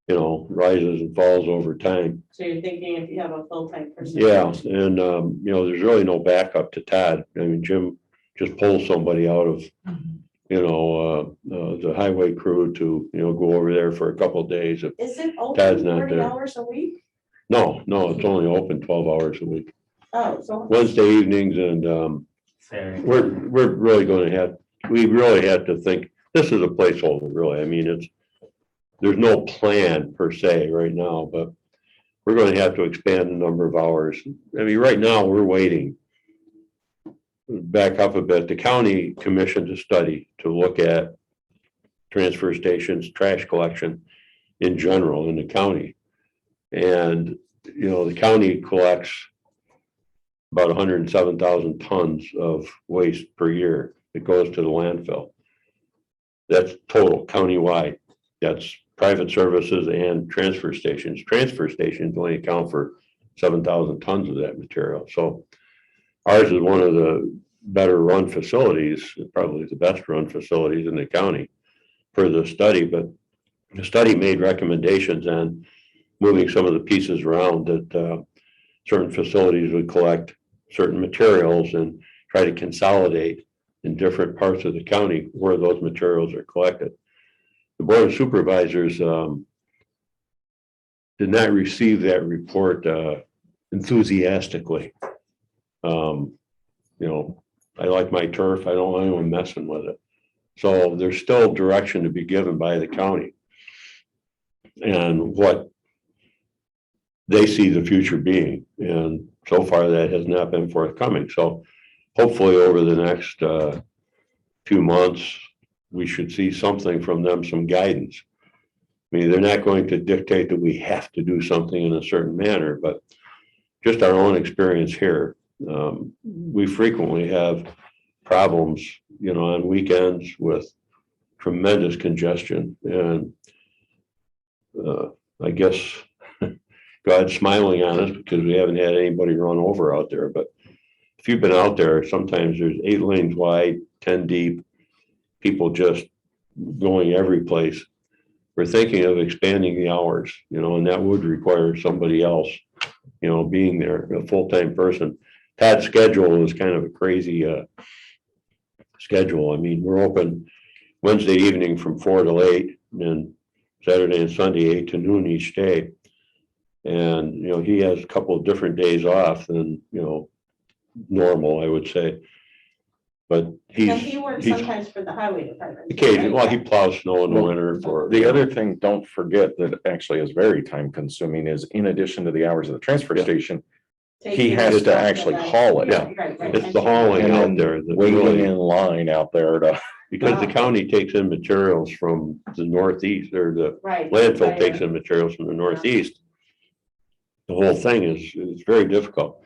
rises and falls over time. So you're thinking if you have a full-time person? Yeah, and there's really no backup to Todd. I mean, Jim just pulls somebody out of, the highway crew to, go over there for a couple of days. Is it Tad's open not 40 there. hours a week? No, it's only open 12 hours a week. Oh, so. Wednesday evenings, and we're really going to we really had to think, this is a placeholder, really. I mean, there's no plan per se right now, but we're gonna have to expand the number of hours. I mean, right now, we're waiting. Back up a bit, the county commissioned a study to look at transfer stations, trash collection in general in the county. And, you know, the county collects about 107,000 tons of waste per year that goes to the landfill. That's total countywide. That's private services and transfer stations. Transfer stations only account for 7,000 tons of that material. So ours is one of the better run facilities, probably the best run facilities in the county for the study. But the study made recommendations on moving some of the pieces around that certain facilities would collect certain materials and try to consolidate in different parts of the county where those materials are collected. The Board of Supervisors did not receive that report enthusiastically. You know, I like my turf. I don't want anyone messing with it. So there's still direction to be given by the county and what they see the future being. And so far that has not been forthcoming. So hopefully over the next few months, we should see something from them, some guidance. I mean, they're not going to dictate that we have to do something in a certain manner, but just our own experience here. We frequently have problems, you know, on weekends with tremendous congestion. And I guess God's smiling on us because we haven't had anybody run over out there. But if you've been out there, sometimes there's 8 lanes wide, 10 deep, people just going every place. We're thinking of expanding the hours, you know, and that would require somebody else, you know, being there, a full-time person. Todd's schedule is kind of a crazy schedule. I mean, we're open Wednesday evening from 4 to 8, and Saturday and Sunday 8 to noon each day. And, you know, he has a couple of different days off than, you know, normal, I would say. But He works sometimes for the highway department. occasionally, well, he plows snow in the winter for. The other thing, don't forget that actually is very time consuming is in addition to the hours of the transfer station, he has to actually haul it. Yeah. Right, right. It's the hauling And out then there. that Waiting really- in line out there to, Because the county takes in materials from the northeast, or the Right. landfill right. takes in materials from the northeast. The whole thing is very difficult.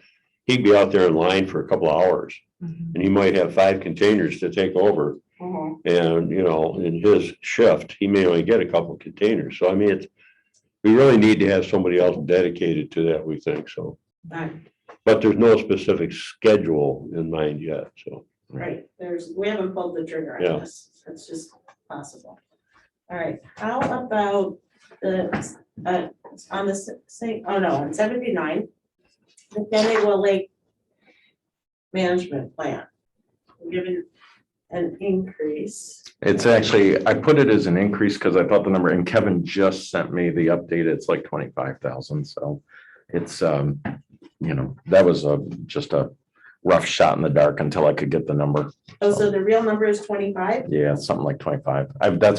He'd be out there in line for a couple of hours, Mhm. and he might have 5 containers to take over. Mhm. And, you know, in his shift, he may only get a couple of containers. So I mean, we really need to have somebody else dedicated to that, we think, so. Right, But there's no specific schedule in mind yet, so. right. We haven't pulled the trigger Yeah. on this. It's just possible. All right, how about on the same, oh no, on 79, the Kennedy Lake Management Plan. We're given an increase. it's actually, I put it as an increase because I thought the number, and Kevin just sent me the update. It's like 25,000. So it's, you know, that was just a rough shot in the dark until I could get the number. Oh, so the real number is 25? Yeah, something like 25. I'm going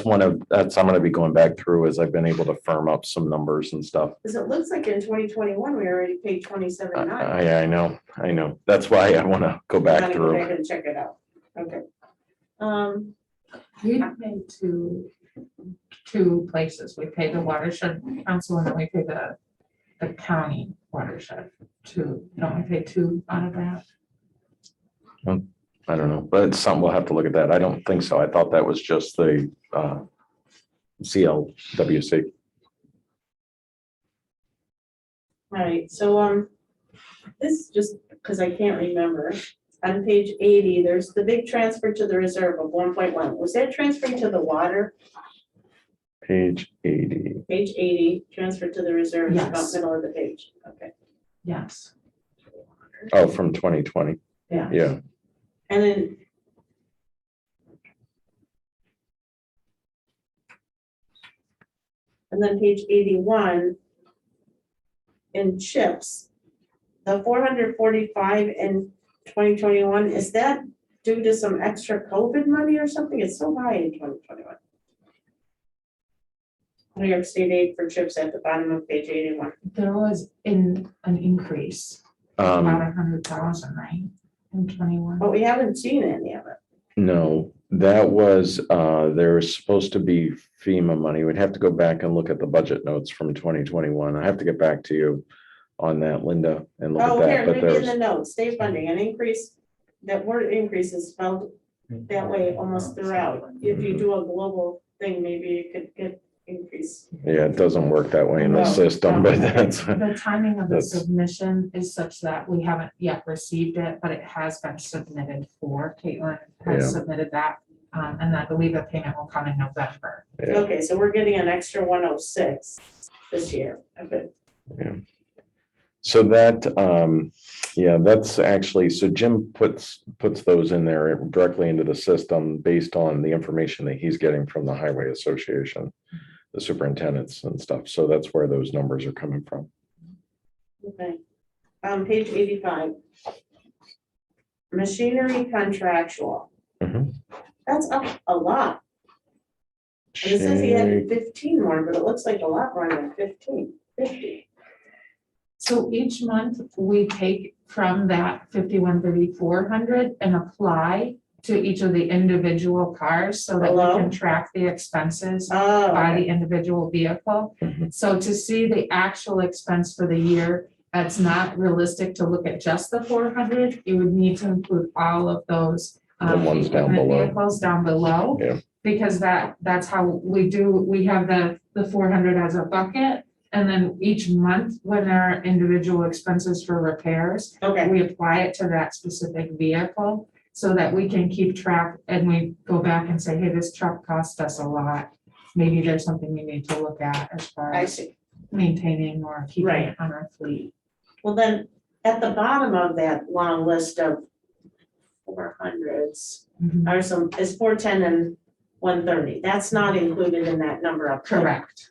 to be going back through as I've been able to firm up some numbers and stuff. Because it looks like in 2021, we already paid 27.9. I know. That's why I want to go I'm back gonna go through. back and check it out. Okay. We paid two places. We paid the watershed council and then we paid the county watershed too. Don't we pay 2 out of that? I don't know, but it's something we'll have to look at that. I don't think so. I thought that was just the CLWC. All right, so, this just because I can't remember, on page 80, there's the big transfer to the reserve of 1.1. Was that transferring to the water? Page 80. Page 80, transfer to the reserve, about Yes. middle of the page. Okay, Yes. Oh, from 2020. yeah. Yeah. And then. And then page 81. In chips, the 445 in 2021, is that due to some extra COVID money or something? It's so high in 2021. New York State aid for trips at the bottom of page 81. There was an increase, about Um, 100,000, right, in 21? But we haven't seen any of it. no, that was, there's supposed to be FEMA money. We'd have to go back and look at the budget notes from 2021. I have to get back to you on that, Linda, and look at Oh, that, here, but maybe in the there's, notes, state funding, an increase, that word increase is spelled that way almost throughout. If you do a global thing, maybe you could get increase. yeah, it doesn't work that way in the No, system, no. but that's, The timing of the That's- submission is such that we haven't yet received it, but it has been submitted for. Caitlin Yeah. has submitted that, and I believe the payment will come in November. yeah. Okay, so we're getting an extra 106 this year. Okay. So that, yeah, that's actually, so Jim puts those in there directly into the system based on the information that he's getting from the Highway Association, the superintendents and stuff. So that's where those numbers are coming from. Okay. Page 85. Machinery contractual. Mhm. That's up a lot. And it says he had 15 more, but it looks like a lot more than 15, 50. So each month, we take from that 51,400 and apply to each of the individual cars so that we Hello? can track the expenses Oh, by okay. the individual vehicle. Mhm. So to see the actual expense for the year, that's not realistic to look at just the 400. You would need to include all of those The ones down equipment below. vehicles down below. Yeah. Because that's how we do, we have the 400 as a bucket. And then each month, when there are individual expenses for repairs, Okay, we apply it to that specific vehicle so that we can keep track and we go back and say, hey, this truck cost us a lot. Maybe there's something we need to look at as far I as see. maintaining or keeping Right. it on our fleet. Well, then, at the bottom of that long list of 400s are some, is 410 and 130. That's not included in that number up there. Correct.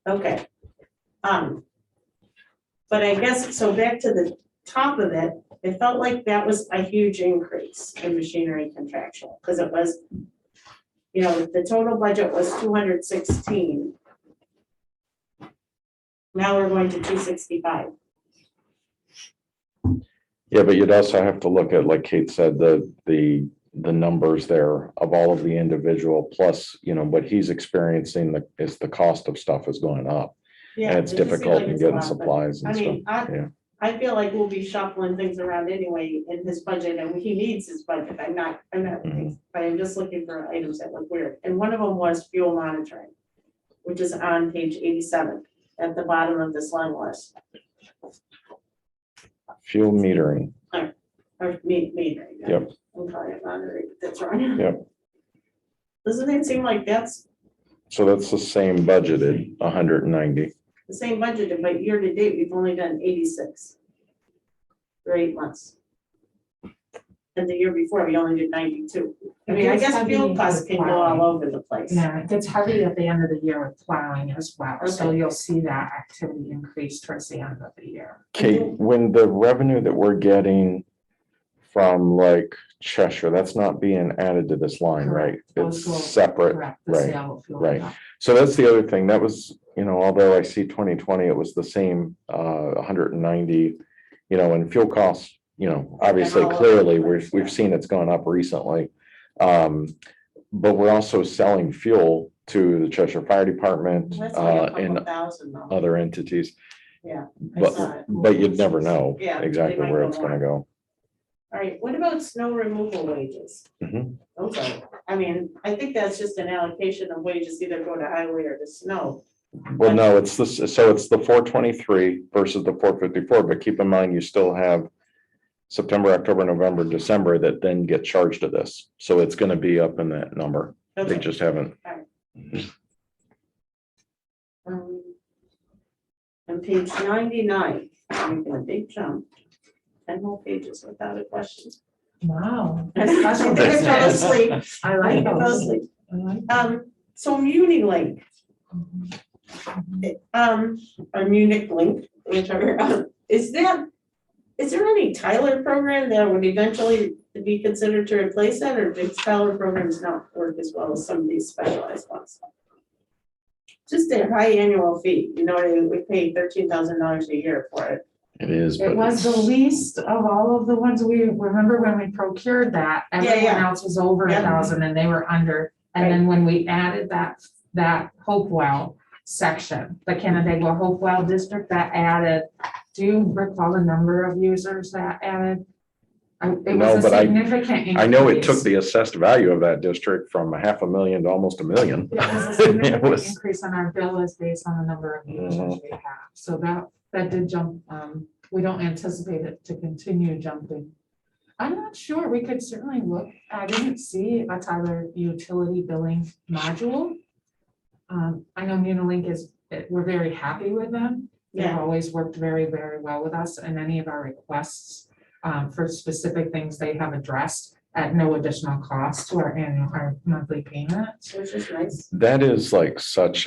Okay. But I guess, so back to the top of it, it felt like that was a huge increase in machinery contractual, because it was, you know, the total budget was 216. Now we're going to 265. Yeah, but you'd also have to look at, like Kate said, the numbers there of all of the individual, plus, you know, what he's experiencing is the cost of stuff is going up. Yeah, And it's it just seems difficult like in it's a getting lot, but- supplies I and stuff. mean, Yeah. I feel like we'll be shuffling things around anyway in his budget, and he needs his budget. I'm not, Mhm. but I'm just looking for items that look weird. And one of them was fuel monitoring, which is on page 87 at the bottom of this long list. Fuel metering. Or metering. Yep. I'm trying to moderate, that's wrong. Yep. Doesn't it seem like that's So that's the same budgeted, 190. the same budget, but year to date, we've only done 86 for 8 months. And the year before, we only did 92. I mean, I It gets guess fuel heavy costs with can go all plowing. over the place. Yeah, it gets heavy at the end of the year with plowing as well. So Okay. you'll see that activity increase towards the end of the year. Kate, when the revenue that we're getting from like Cheshire, that's not being added to this line, right? Correct. Those It's will- separate. Correct. The right, sale of fuel. right. So that's the other thing. That was, you know, although I see 2020, it was the same 190, you know, and fuel costs, you know, obviously all over clearly the place, we've seen it's gone up recently. But we're also selling fuel to the Cheshire Fire Department That's like a and couple thousand though. other entities. Yeah, I saw But it. but you'd never know Yeah, they exactly might where go it's gonna more. go. All right, what about snow removal wages? Mhm. Okay, I mean, I think that's just an allocation of wages either go to highway or to snow. Well, no, it's this, so it's the 423 versus the 454, but keep in mind, you still have September, October, November, December that then get charged to this. So it's gonna be up in that number. They Okay. just haven't. On page 99, I'm making a big jump. 10 more pages without a question. Wow. I That's special think I fell business. asleep. I I like fell those. asleep. I like So Muni Link, Mhm. or Munich Link, whichever, is there any Tyler program that would eventually be considered to replace that, or do Tyler programs not work as well as some of these specialized ones? just a high annual fee, you know, we pay $13,000 a year for it. It is, It but was the it's- least of all of the ones we, remember when we procured that, Yeah, everyone yeah. else was over Yeah. 1,000 and they were under. And then when we added that Hopewell section, the Canandaigua Hopewell district, that added, do you recall the number of users that added? It No, was a but significant increase. I know it took the assessed value of that district from $500,000 to almost $1 million. It was a It significant was- increase on our bill is based on the number of users Mhm. we have. So that did jump, we don't anticipate it to continue jumping. I'm not sure, we could certainly look, I didn't see a Tyler utility billing module. I know Munilink we're very happy with them. They've Yeah. always worked very, very well with us and any of our requests for specific things they have addressed at no additional cost to our monthly payment. Which is nice. That is like such,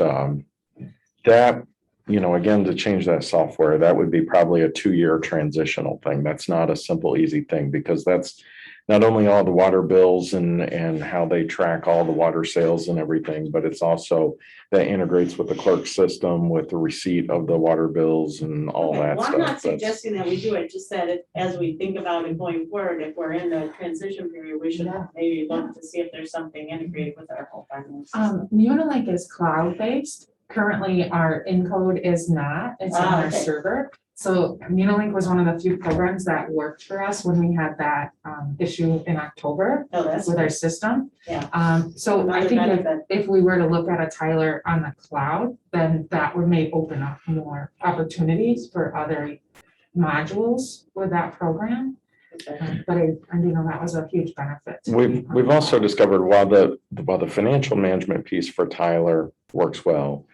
that, again, to change that software, that would be probably a 2-year transitional thing. That's not a simple, easy thing because that's not only all the water bills and how they track all the water sales and everything, but it's also that integrates with the clerk system, with the receipt of the water bills and all Okay, that well, I'm not stuff. That's- suggesting that we do it, just that as we think about it going forward, if we're in the transition period, we should Yeah. maybe look to see if there's something integrated with our whole finance. Munilink is cloud-based. Currently, our encode is not, it's on our Okay. server. So Munilink was one of the few programs that worked for us when we had that issue in October Oh, that's with our system. Yeah. So I another think benefit. if we were to look at a Tyler on the cloud, then that would may open up more opportunities for other modules with that program. Okay. But that was a huge benefit. to We've, me. we've also discovered while the financial management piece for Tyler works well,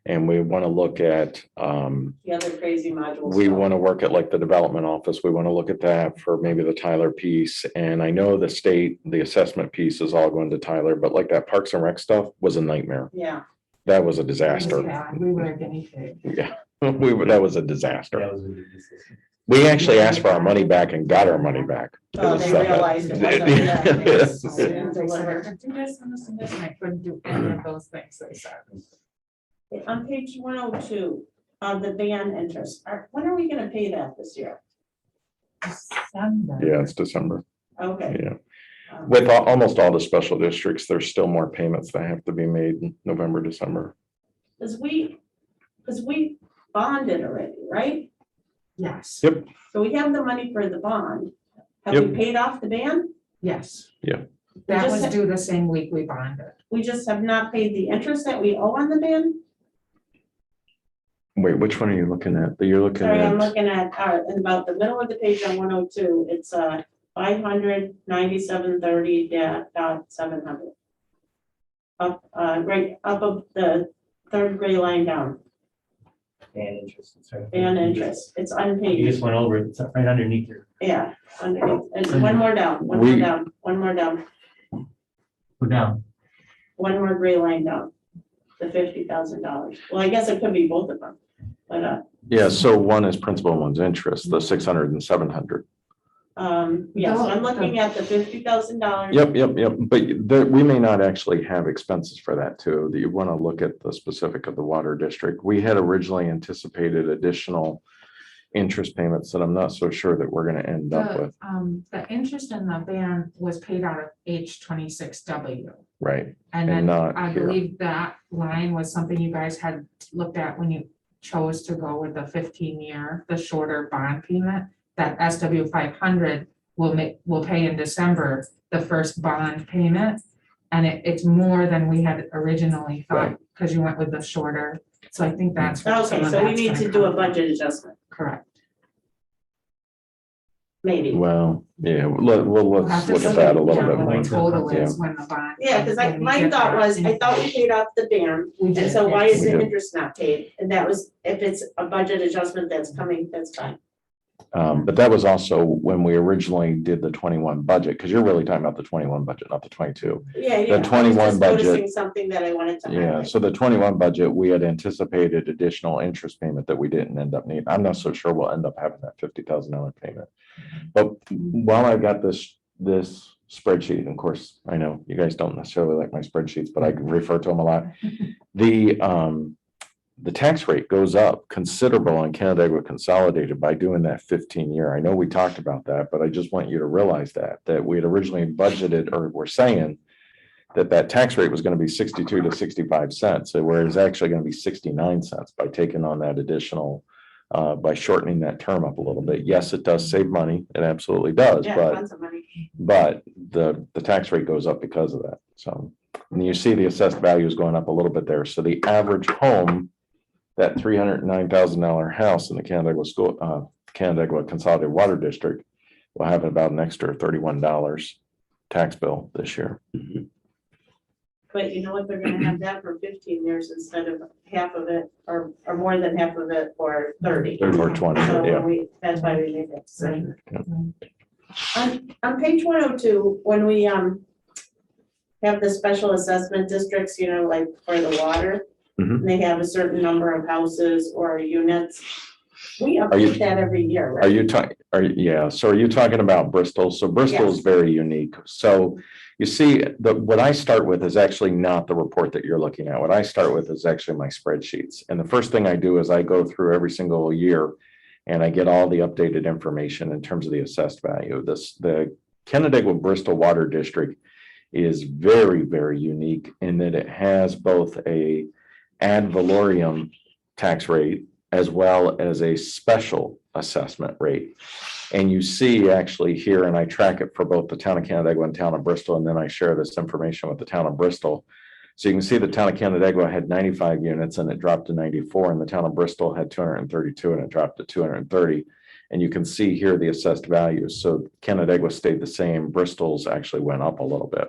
and we want to look at, The other crazy modules. we so- want to work at like the development office. We want to look at that for maybe the Tyler piece. And I know the state, the assessment piece is all going to Tyler, but like that Parks and Rec stuff was a nightmare. Yeah, That was a disaster. Yeah, we were a guinea pig. Yeah, that was a disaster. That was a good decision. We actually asked for our money back and got our money back. It Oh, was, they realized it wasn't Yeah. that. They said, do this and this and this, and I couldn't do any of those things they said. on page 102, the van interest, when are we gonna pay that this year? December. Yeah, it's December. Okay. Yeah. Um, With almost all the special districts, there's still more payments that have to be made in November, December. Cause we bonded already, right? Yes. Yep. So we have the money for the bond. Have we Yep. paid off the van? Yes. Yeah. That just was said- due the same week we bonded. We just have not paid the interest that we owe on the van? Wait, which one are you looking at? You're looking Sorry, I'm at, looking at, in about the middle of the page on 102, it's 597.30.700. Up, right up of the third gray line down, And interest. Sorry. and interest, it's You unpaid, just went over it. It's right underneath your, yeah, underneath, and one more down, one more We- down, one more down, go down. one more gray line down. The $50,000, well, I guess it could be both of them, but, yeah, so one is principal and one's interest, the 600 and 700. yeah, so I'm looking at the $50,000. Yep. But we may not actually have expenses for that too. That you want to look at the specific of the water district. We had originally anticipated additional interest payments that I'm not so sure that we're going to end up with. The interest in the van was paid out of H26W. Right. And And then not I here. believe that line was something you guys had looked at when you chose to go with the 15-year, the shorter bond payment. That SW 500 will pay in December, the first bond payment. And it's more than we had originally thought, because you went with the shorter. So I think that's. where some Okay, of so we that's need gonna to do a come from. budget adjustment, Correct. maybe. Well, yeah, We'll let's have to look at see, that a little yeah, bit what more. the total Yeah. is when the bond. Yeah, because when we my get thought that was, I thought we information. paid off the ban, We and did, so why yes. is We the did. interest not paid? And that was, if it's a budget adjustment that's coming, that's fine. But that was also when we originally did the 21 budget, because you're really talking about the 21 budget, not the 22. Yeah, yeah. I was 21 just noticing budget- Something that I wanted to Yeah, highlight. so the 21 budget, we had anticipated additional interest payment that we didn't end up needing. I'm not so sure we'll end up having that $50,000 payment. But while I got this spreadsheet. Of course, I know you guys don't necessarily like my spreadsheets, but I refer to them a lot. The tax rate goes up considerable on Canandaigua Consolidated by doing that 15-year. I know we talked about that, but I just want you to realize that we had originally budgeted, or we're saying that tax rate was going to be 62 to 65 cents, whereas it's actually going to be 69 cents by taking on that additional, by shortening that term up a little bit. Yes, it does save money. It absolutely does, Yeah, but tons of money. the tax rate goes up because of that. So, and you see the assessed value is going up a little bit there. So the average home, that $309,000 house in the Canandaigua Consolidated Water District will have about an extra $31 tax bill this year. But you know what, they're gonna have that for 15 years instead of half of it, or more than half of it for 30. Or 20, So yeah. that's why we made that decision. On page 102, when we have the special assessment districts, you know, like for the water, Mhm. and they have a certain number of houses or units, we you- update that every year, right? Are you talking, yeah, so are you talking about Bristol? So Bristol is Yes. very unique. So you see, what I start with is actually not the report that you're looking at. What I start with is actually my spreadsheets. And the first thing I do is I go through every single year and I get all the updated information in terms of the assessed value. The Canandaigua Bristol Water District is very, very unique in that it has both a ad valorem tax rate as well as a special assessment rate. And you see actually here, and I track it for both the town of Canandaigua and town of Bristol, and then I share this information with the town of Bristol. So you can see the town of Canandaigua had 95 units and it dropped to 94, and the town of Bristol had 232 and it dropped to 230. And you can see here the assessed values. So Canandaigua stayed the same, Bristol's actually went up a little bit.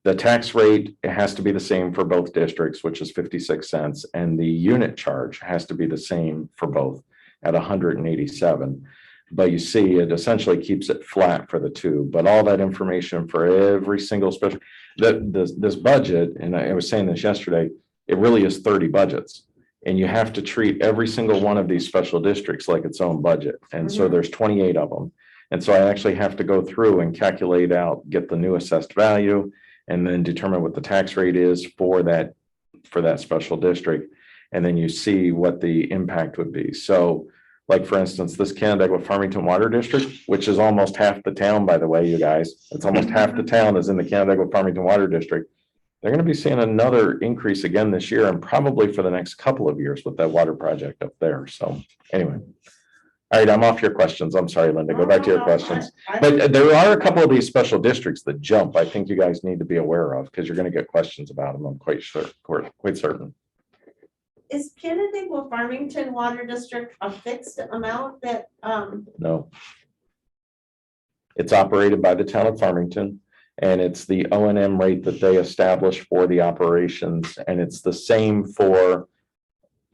The tax rate, it has to be the same for both districts, which is 56 cents, and the unit charge has to be the same for both at 187. But you see, it essentially keeps it flat for the two, but all that information for every single special, this budget, and I was saying this yesterday, it really is 30 budgets. And you have to treat every single one of these special districts like its own budget. And so there's 28 of them. And so I actually have to go through and calculate out, get the new assessed value, and then determine what the tax rate is for that special district. And then you see what the impact would be. So like, for instance, this Canandaigua Farmington Water District, which is almost half the town, by the way, you guys, it's almost half the town is in the Canandaigua Farmington Water District. They're going to be seeing another increase again this year and probably for the next couple of years with that water project up there. So anyway. All right, I'm off your questions. I'm sorry, Linda. Go back to your questions. But there are a couple of these special districts that jump. I think you guys need to be aware of because you're going to get questions about them. I'm quite sure, quite certain. Is Canandaigua Farmington Water District a fixed amount that, No. It's operated by the town of Farmington, and it's the O&M rate that they establish for the operations, and it's the same for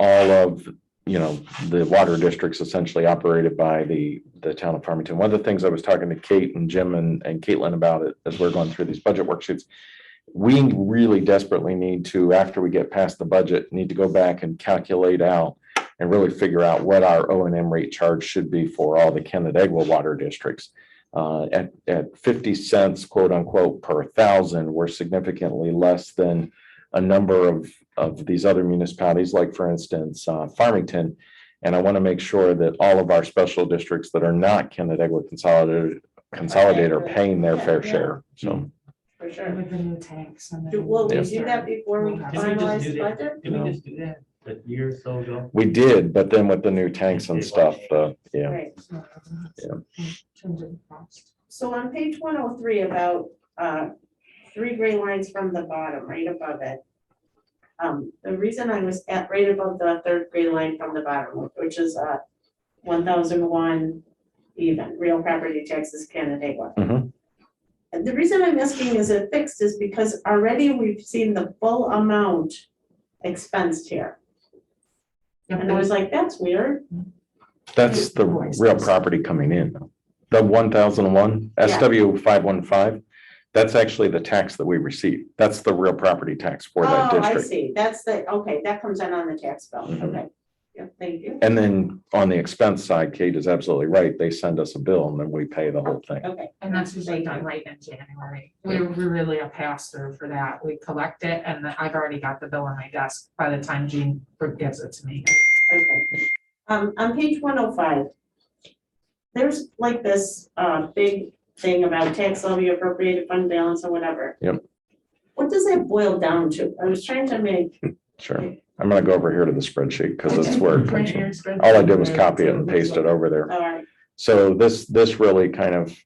all of, you know, the water districts essentially operated by the town of Farmington. One of the things I was talking to Kate and Jim and Caitlin about it as we're going through these budget worksheets, we really desperately need to, after we get past the budget, need to go back and calculate out and really figure out what our O&M rate charge should be for all the Canandaigua water districts. At 50 cents, quote unquote, per thousand, we're significantly less than a number of these other municipalities, like for instance, Farmington. And I want to make sure that all of our special districts that are not Canandaigua Consolidated are paying their fair share. So. for sure. With the new tanks. and then Will we Yeah. do that before we Didn't Didn't we just finalize do the that? budget? Did we just do that a year or so ago? We did, but then with the new tanks and stuff, yeah. Right. Change in cost. So on page 103 about 3 gray lines from the bottom, right above it. The reason I was at right above the 3rd gray line from the bottom, which is 1001 even, real property taxes Canandaigua. Mhm. And the reason I'm asking is it fixed is because already we've seen the full amount expensed here. And I was like, that's weird. That's the real property coming in. The 1001 SW 515, that's actually the tax that we receive. That's the real property tax for that Oh, I district. see. That's the, okay, that comes in on the tax bill. Mhm. Okay. Yeah, thank you. And then on the expense side, Kate is absolutely right. They send us a bill and then we pay the whole thing. Okay. And that's usually done right in January. We're really a pass through for that. We collect it and then I've already got the bill on my desk by the time Jean gives it to me. Okay. On page 105, there's like this, big thing about tax levy appropriated fund balance or whatever. Yep. What does that boil down to? I was trying to make. Sure. I'm gonna go over here to the spreadsheet because it's Okay. where it comes from. All I did was copy it and paste it over there. All right. So this really kind of,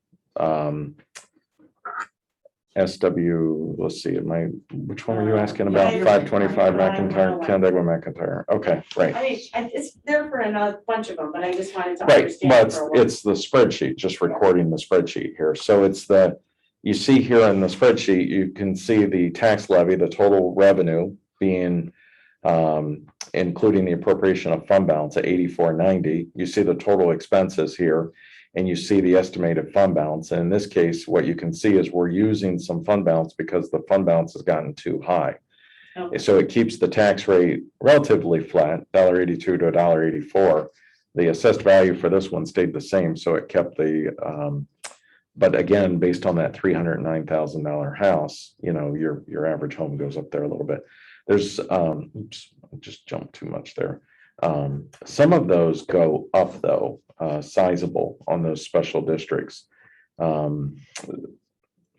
SW, let's see, which one were you asking about? Yeah, 525 yeah, McIntyre, Canandaigua McIntyre. Okay, right. I mean, it's there for another bunch of them, but I just wanted to Right, understand. well, for a while. it's the spreadsheet, just recording the spreadsheet here. So it's you see here in the spreadsheet, you can see the tax levy, the total revenue being, including the appropriation of fund balance at 8490. You see the total expenses here, and you see the estimated fund balance. And in this case, what you can see is we're using some fund balance because the fund balance has gotten too high. Okay. So it keeps the tax rate relatively flat, $1.82 to $1.84. The assessed value for this one stayed the same, so it kept but again, based on that $309,000 house, your average home goes up there a little bit. There's, oops, I just jumped too much there. Some of those go up though, sizable on those special districts. Let's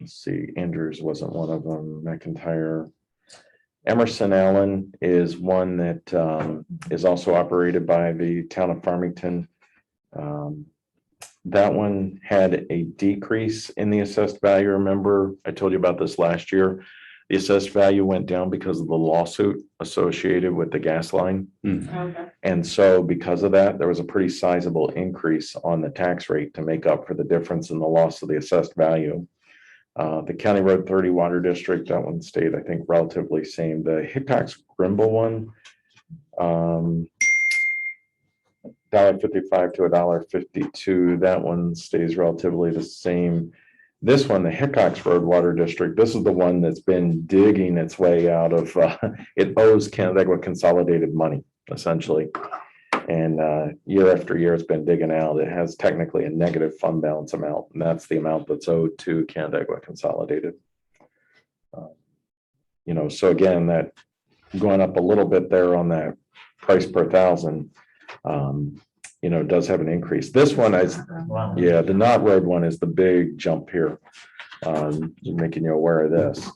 see, Andrews wasn't one of them, McIntyre. Emerson Allen is one that is also operated by the town of Farmington. That one had a decrease in the assessed value. Remember, I told you about this last year. The assessed value went down because of the lawsuit associated with the gas line. Okay. And so because of that, there was a pretty sizable increase on the tax rate to make up for the difference in the loss of the assessed value. The County Road 30 Water District, that one stayed, I think, relatively same. The Hickox Grimble one, $1.55 to $1.52. That one stays relatively the same. This one, the Hickox Road Water District, this is the one that's been digging its way out of, it owes Canandaigua Consolidated money, essentially. And year after year, it's been digging out. It has technically a negative fund balance amount, and that's the amount that's owed to Canandaigua Consolidated. So again, that going up a little bit there on that price per thousand, does have an increase. This one is, Wow. yeah, the Knott Road one is the big jump here. Just making you aware of this,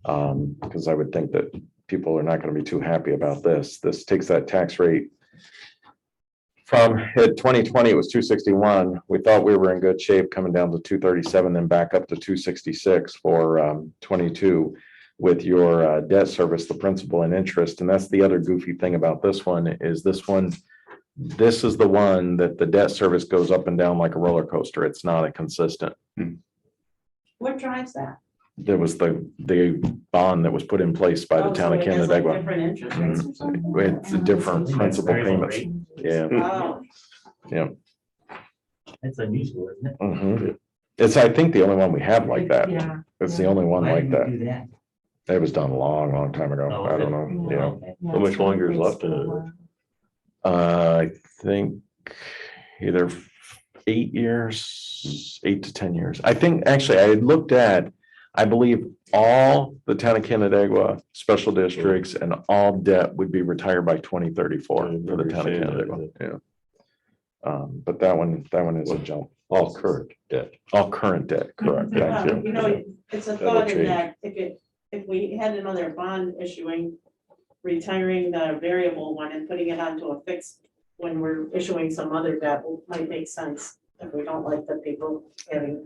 because I would think that people are not going to be too happy about this. This takes that tax rate from 2020, it was 261. We thought we were in good shape, coming down to 237, then back up to 266 for 22 with your debt service, the principal and interest. And that's the other goofy thing about this one is this is the one that the debt service goes up and down like a roller coaster. It's not a consistent. What drives that? There was the bond that was put in place by the Oh, town so of it has, like, Canandaigua. different interest rates or something? It's a different principal payments. Yeah, Oh, yeah. That's unusual, isn't it? Mhm. It's, I think, the only one we have like that. Yeah. It's the only one Why like did that. we do that? It was done a long time ago. Oh, I was don't it? know. Oh, Yeah. okay. How much longer is left in it? I think either 8 years, 8 to 10 years. I think, actually, I had looked at, I believe all the town of Canandaigua special districts and all debt would be retired by 2034 for the town of Canandaigua. Yeah. But that one is a jump. All current debt. All current debt, correct. Thank well, you. it's a That'll thought in change. that if we had another bond issuing, retiring the variable one and putting it onto a fixed when we're issuing some other debt might make sense. If we don't like the people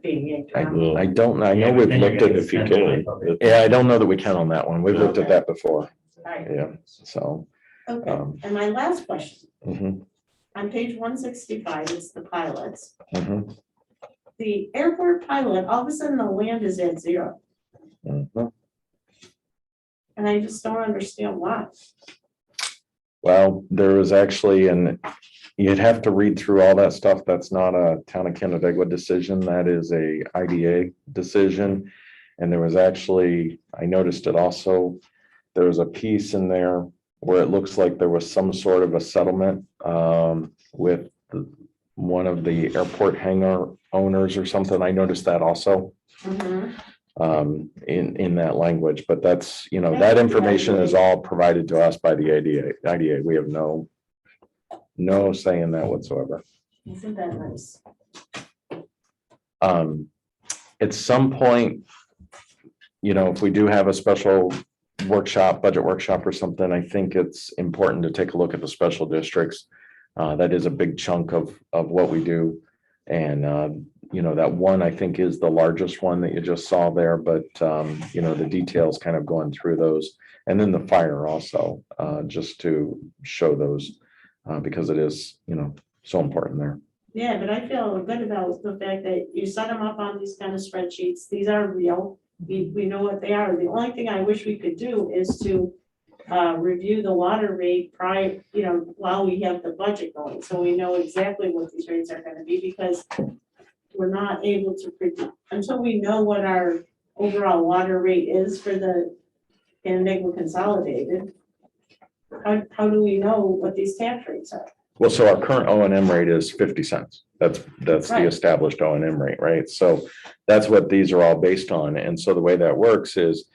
being inked I out. don't, I know Yeah, but we've then you're looked gonna at, if you spend the can. life of it. yeah, I don't know that we can on that one. We've looked at that before. Right, Yeah, so. okay, and my last question, Mhm, on page 165, it's the pilots. mhm, The airport pilot, all of a sudden the land is at 0, mhm. and I just don't understand why. Well, there was actually, and you'd have to read through all that stuff. That's not a town of Canandaigua decision. That is a IDA decision. And there was actually, I noticed it also, there was a piece in there where it looks like there was some sort of a settlement with one of the airport hangar owners or something. I noticed that also in that language, but that's, you know, that information is all provided to us by the IDA. We have no say in that whatsoever. Isn't that nice? At some point, you know, if we do have a special workshop, budget workshop or something, I think it's important to take a look at the special districts. That is a big chunk of what we do. And, you know, that one I think is the largest one that you just saw there, but, you know, the details kind of going through those. And then the fire also, just to show those, because it is, you know, so important there. Yeah, but I feel good about the fact that you set them up on these kind of spreadsheets. These are real. We know what they are. The only thing I wish we could do is to review the water rate prior, you know, while we have the budget going. So we know exactly what these rates are gonna be, because we're not able to predict until we know what our overall water rate is for the Canandaigua Consolidated. How do we know what these tax rates are? Well, so our current O&M rate is 50 cents. That's the Right. established O&M rate, right? So that's what these are all based on. And so the way that works is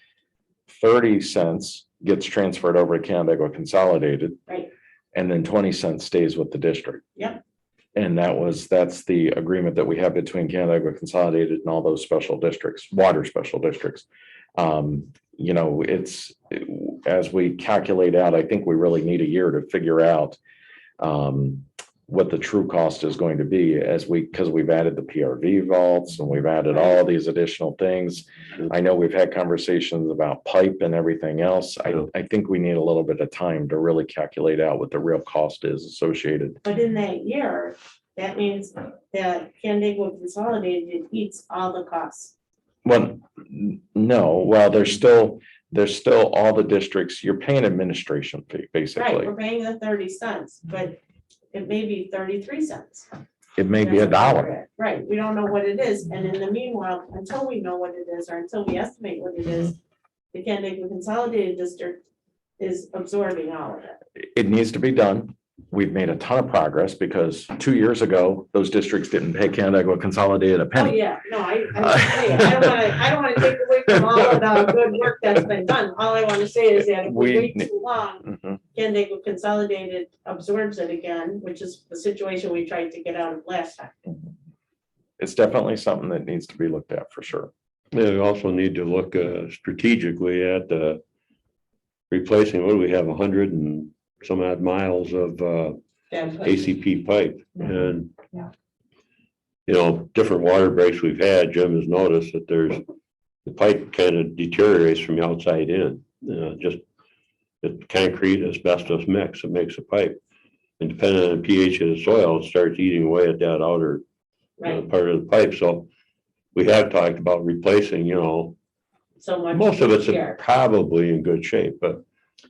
30 cents gets transferred over to Canandaigua Consolidated. Right. And then 20 cents stays with the district. Yep. And that's the agreement that we have between Canandaigua Consolidated and all those special districts, water special districts. You know, as we calculate out, I think we really need a year to figure out what the true cost is going to be because we've added the PRV vaults and we've added all these additional things. I know we've had conversations about pipe and everything else. I think we need a little bit of time to really calculate out what the real cost is associated. But in that year, that means that Canandaigua Consolidated eats all the costs. Well, no, well, there's still all the districts, you're paying administration fee, Right, basically. we're paying the 30 cents, but it may be 33 cents. It may be $1. Right, we don't know what it is, and in the meanwhile, until we know what it is, or until we estimate what it is, the Canandaigua Consolidated District is absorbing all of it. It needs to be done. We've made a ton of progress because 2 years ago, those districts didn't pay Canandaigua Consolidated a Oh, penny. yeah, no, I don't wanna take away from all of the good work that's been done. All I wanna say is that if we wait too long, Mhm. Canandaigua Consolidated absorbs it again, which is the situation we tried to get out of last time. It's definitely something that needs to be looked at for sure. Yeah, we also need to look strategically at replacing, what do we have, 100 and some odd miles of ACP pipe. And, you know, different water breaks we've had, Jim has noticed that the pipe kind of deteriorates from the outside in. Just the concrete asbestos mix, it makes a pipe. And depending on the pH of the soil, it starts eating away at that outer Right, part of the pipe. So we have talked about replacing, you know, so much. most of it's here. probably in good shape, but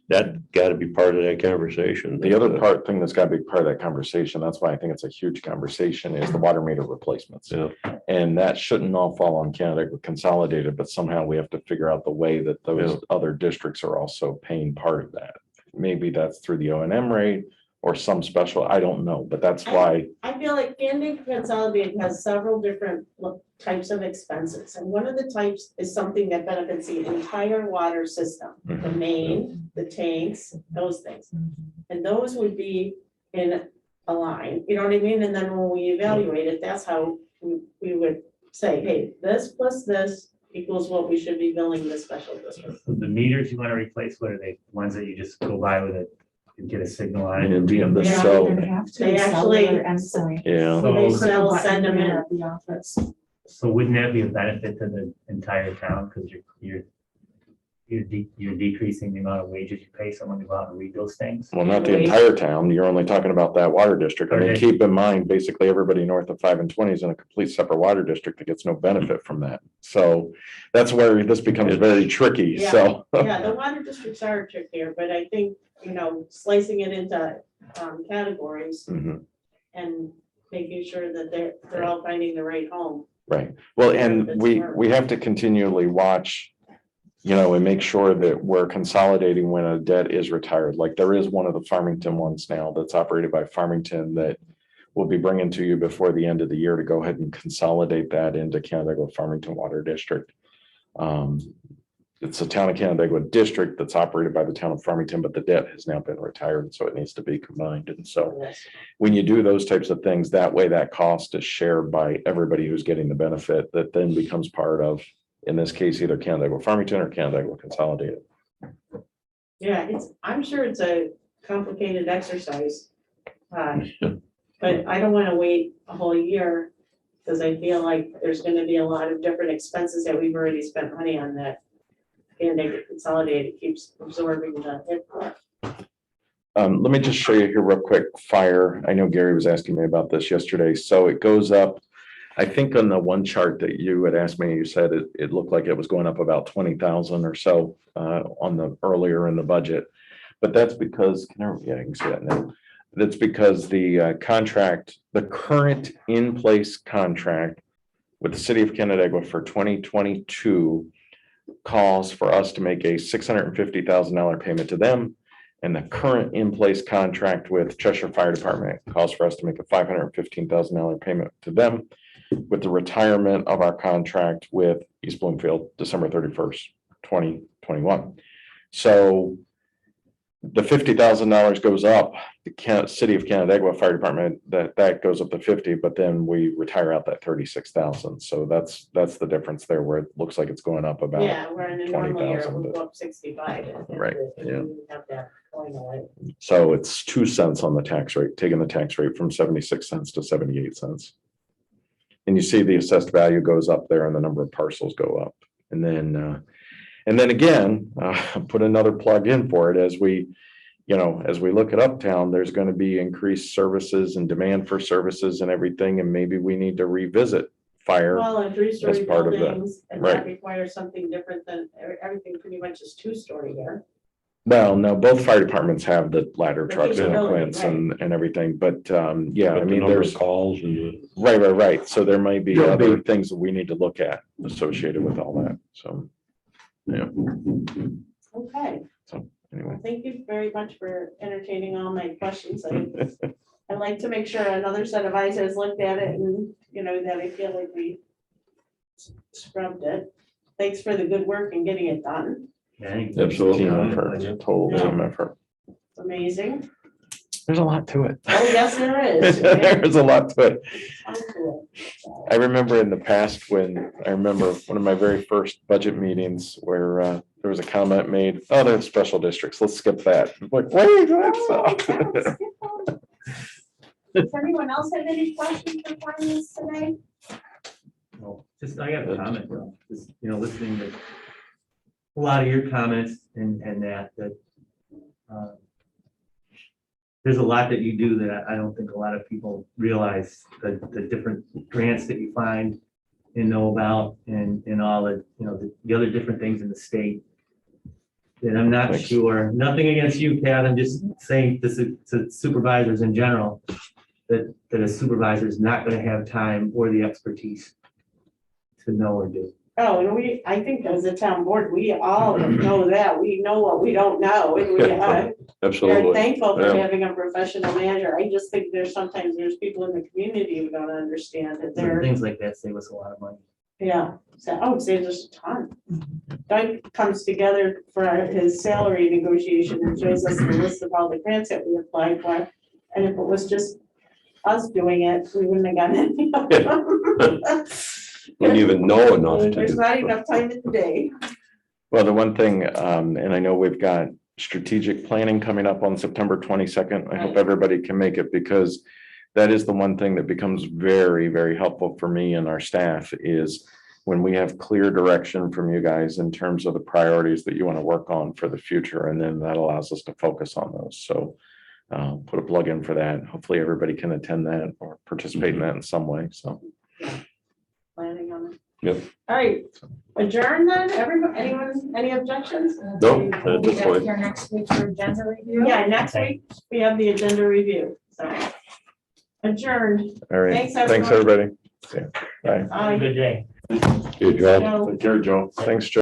that got to be part of that conversation. The other thing that's got to be part of that conversation, that's why I think it's a huge conversation, is the water meter replacements. Yeah. And that shouldn't all fall on Canada Consolidated, but somehow we have to figure out the way that those other districts are also paying part of that. Maybe that's through the O&M rate or some special, I don't know, but that's why. I feel like Canandaigua Consolidated has several different types of expenses, and one of the types is something that benefits the entire water system, the main, the tanks, those things. And those would be in a line, you know what I mean? And then when we evaluate it, that's how we would say, hey, this plus this equals what we should be billing the special district. So the meters you want to replace, what are they? Ones that you just go by with it and get a signal on it and And read them? the Yeah. cell, They actually- yeah. So they So- sell, send them in. At the office. So wouldn't that be a benefit to the entire town? Because you're decreasing the amount of wages you pay someone to go out and read those things? Well, not the entire town. You're only talking about that water district. I mean, Okay. keep in mind, basically everybody north of 5 and 20 is in a complete separate water district that gets no benefit from that. So that's where this becomes very tricky. Yeah. So. Yeah, the water districts are trickier, but I think, you know, slicing it into categories Mhm. and making sure that they're all finding the right home. Right. Well, and That's we smart. have to continually watch and make sure that we're consolidating when a debt is retired. Like there is one of the Farmington ones now that's operated by Farmington that we'll be bringing to you before the end of the year to go ahead and consolidate that into Canandaigua Farmington Water District. It's a town of Canandaigua district that's operated by the town of Farmington, but the debt has now been retired, so it needs to be combined. And so when you do those types of things, that way that cost is shared by everybody who's getting the benefit that then becomes part of, in this case, either Canandaigua Farmington or Canandaigua Consolidated. Yeah, I'm sure it's a complicated exercise. But I don't want to wait a whole year because I feel like there's going to be a lot of different expenses that we've already spent money on that. And they get consolidated, keeps absorbing the hit. Let me just show you here real quick, fire. I know Gary was asking me about this yesterday. So it goes up, I think on the one chart that you had asked me, you said it looked like it was going up about 20,000 or so on the earlier in the budget. But that's because, yeah, you can see that now. That's because the contract, the current in-place contract with the city of Canandaigua for 2022 calls for us to make a $650,000 payment to them. And the current in-place contract with Cheshire Fire Department calls for us to make a $515,000 payment to them with the retirement of our contract with East Bloomfield, December 31st, 2021. So the $50,000 goes up, the city of Canandaigua Fire Department, that goes up to 50, but then we retire out that 36,000. So that's the difference there, where it looks like it's going up about. Yeah, where in a normal year it 20,000, would go up 65. Right, and yeah. we have that going away. So it's 2 cents on the tax rate, taking the tax rate from 76 cents to 78 cents. And you see the assessed value goes up there and the number of parcels go up. And then again, put another plug in for it as we look at Uptown, there's going to be increased services and demand for services and everything. And maybe we need to revisit fire. Well, and 3-story as part of that, buildings, and right. that requires something different than everything pretty much is 2-story here. Well, no, both fire departments have the ladder The trucks and capability, equipments and everything, but yeah, I But the mean, number of there's, calls and right. So there might be Yeah, other but- things that we need to look at associated with all that. So, yeah, Okay, anyway. well, thank you very much for entertaining all my questions. I'd like to make sure another set of eyes has looked at it and, that I feel like we scrubbed it. Thanks for the good work and getting it done. Yeah, I think Absolutely. Team effort, total team effort. It's amazing. There's a lot to it. Oh, yes, there is. There's a lot to it. So, I remember in the past when one of my very first budget meetings where there was a comment made, oh, they're special districts, let's skip that. I'm like, wait, that's Does anyone else have any questions for finance today? Well, just, I got a comment, though, just, listening to a lot of your comments and that there's a lot that you do that I don't think a lot of people realize, the different grants that you find and know about and all the, the other different things in the state. And I'm not Thanks. sure, nothing against you, Kat, I'm just saying this to supervisors in general, that a supervisor is not gonna have time or the expertise to know or do. Oh, and I think as a town board, we all know that. We know what we don't know. And we're absolutely. thankful for Yeah. having a professional manager. I just think sometimes there's people in the community who don't understand that they're, Things like that save us a lot of money. yeah. So, it saves us a ton. Doug comes together for his salary negotiation and shows us the list of all the grants that we applied for. And if it was just us doing it, we wouldn't have gotten any of them. Wouldn't even know enough to There's do. not enough time in the day. Well, the one thing, and I know we've got strategic planning coming up on September 22nd. I hope Right. everybody can make it, because that is the one thing that becomes very, very helpful for me and our staff is when we have clear direction from you guys in terms of the priorities that you want to work on for the future. And then that allows us to focus on those. So put a plug in for that. Hopefully everybody can attend that or participate in that in some way. So. Planning on it. Yep. All right, adjourn then, everyone, anyone, any objections? Nope, We'll be that's back fine. here next week for agenda review. Yeah, next week, we have the agenda review, so. Adjourned. All right. Thanks, Thanks, everyone. everybody. See ya. Bye. Have a good day. Good job. No. Take care, Joe. Thanks, Joe.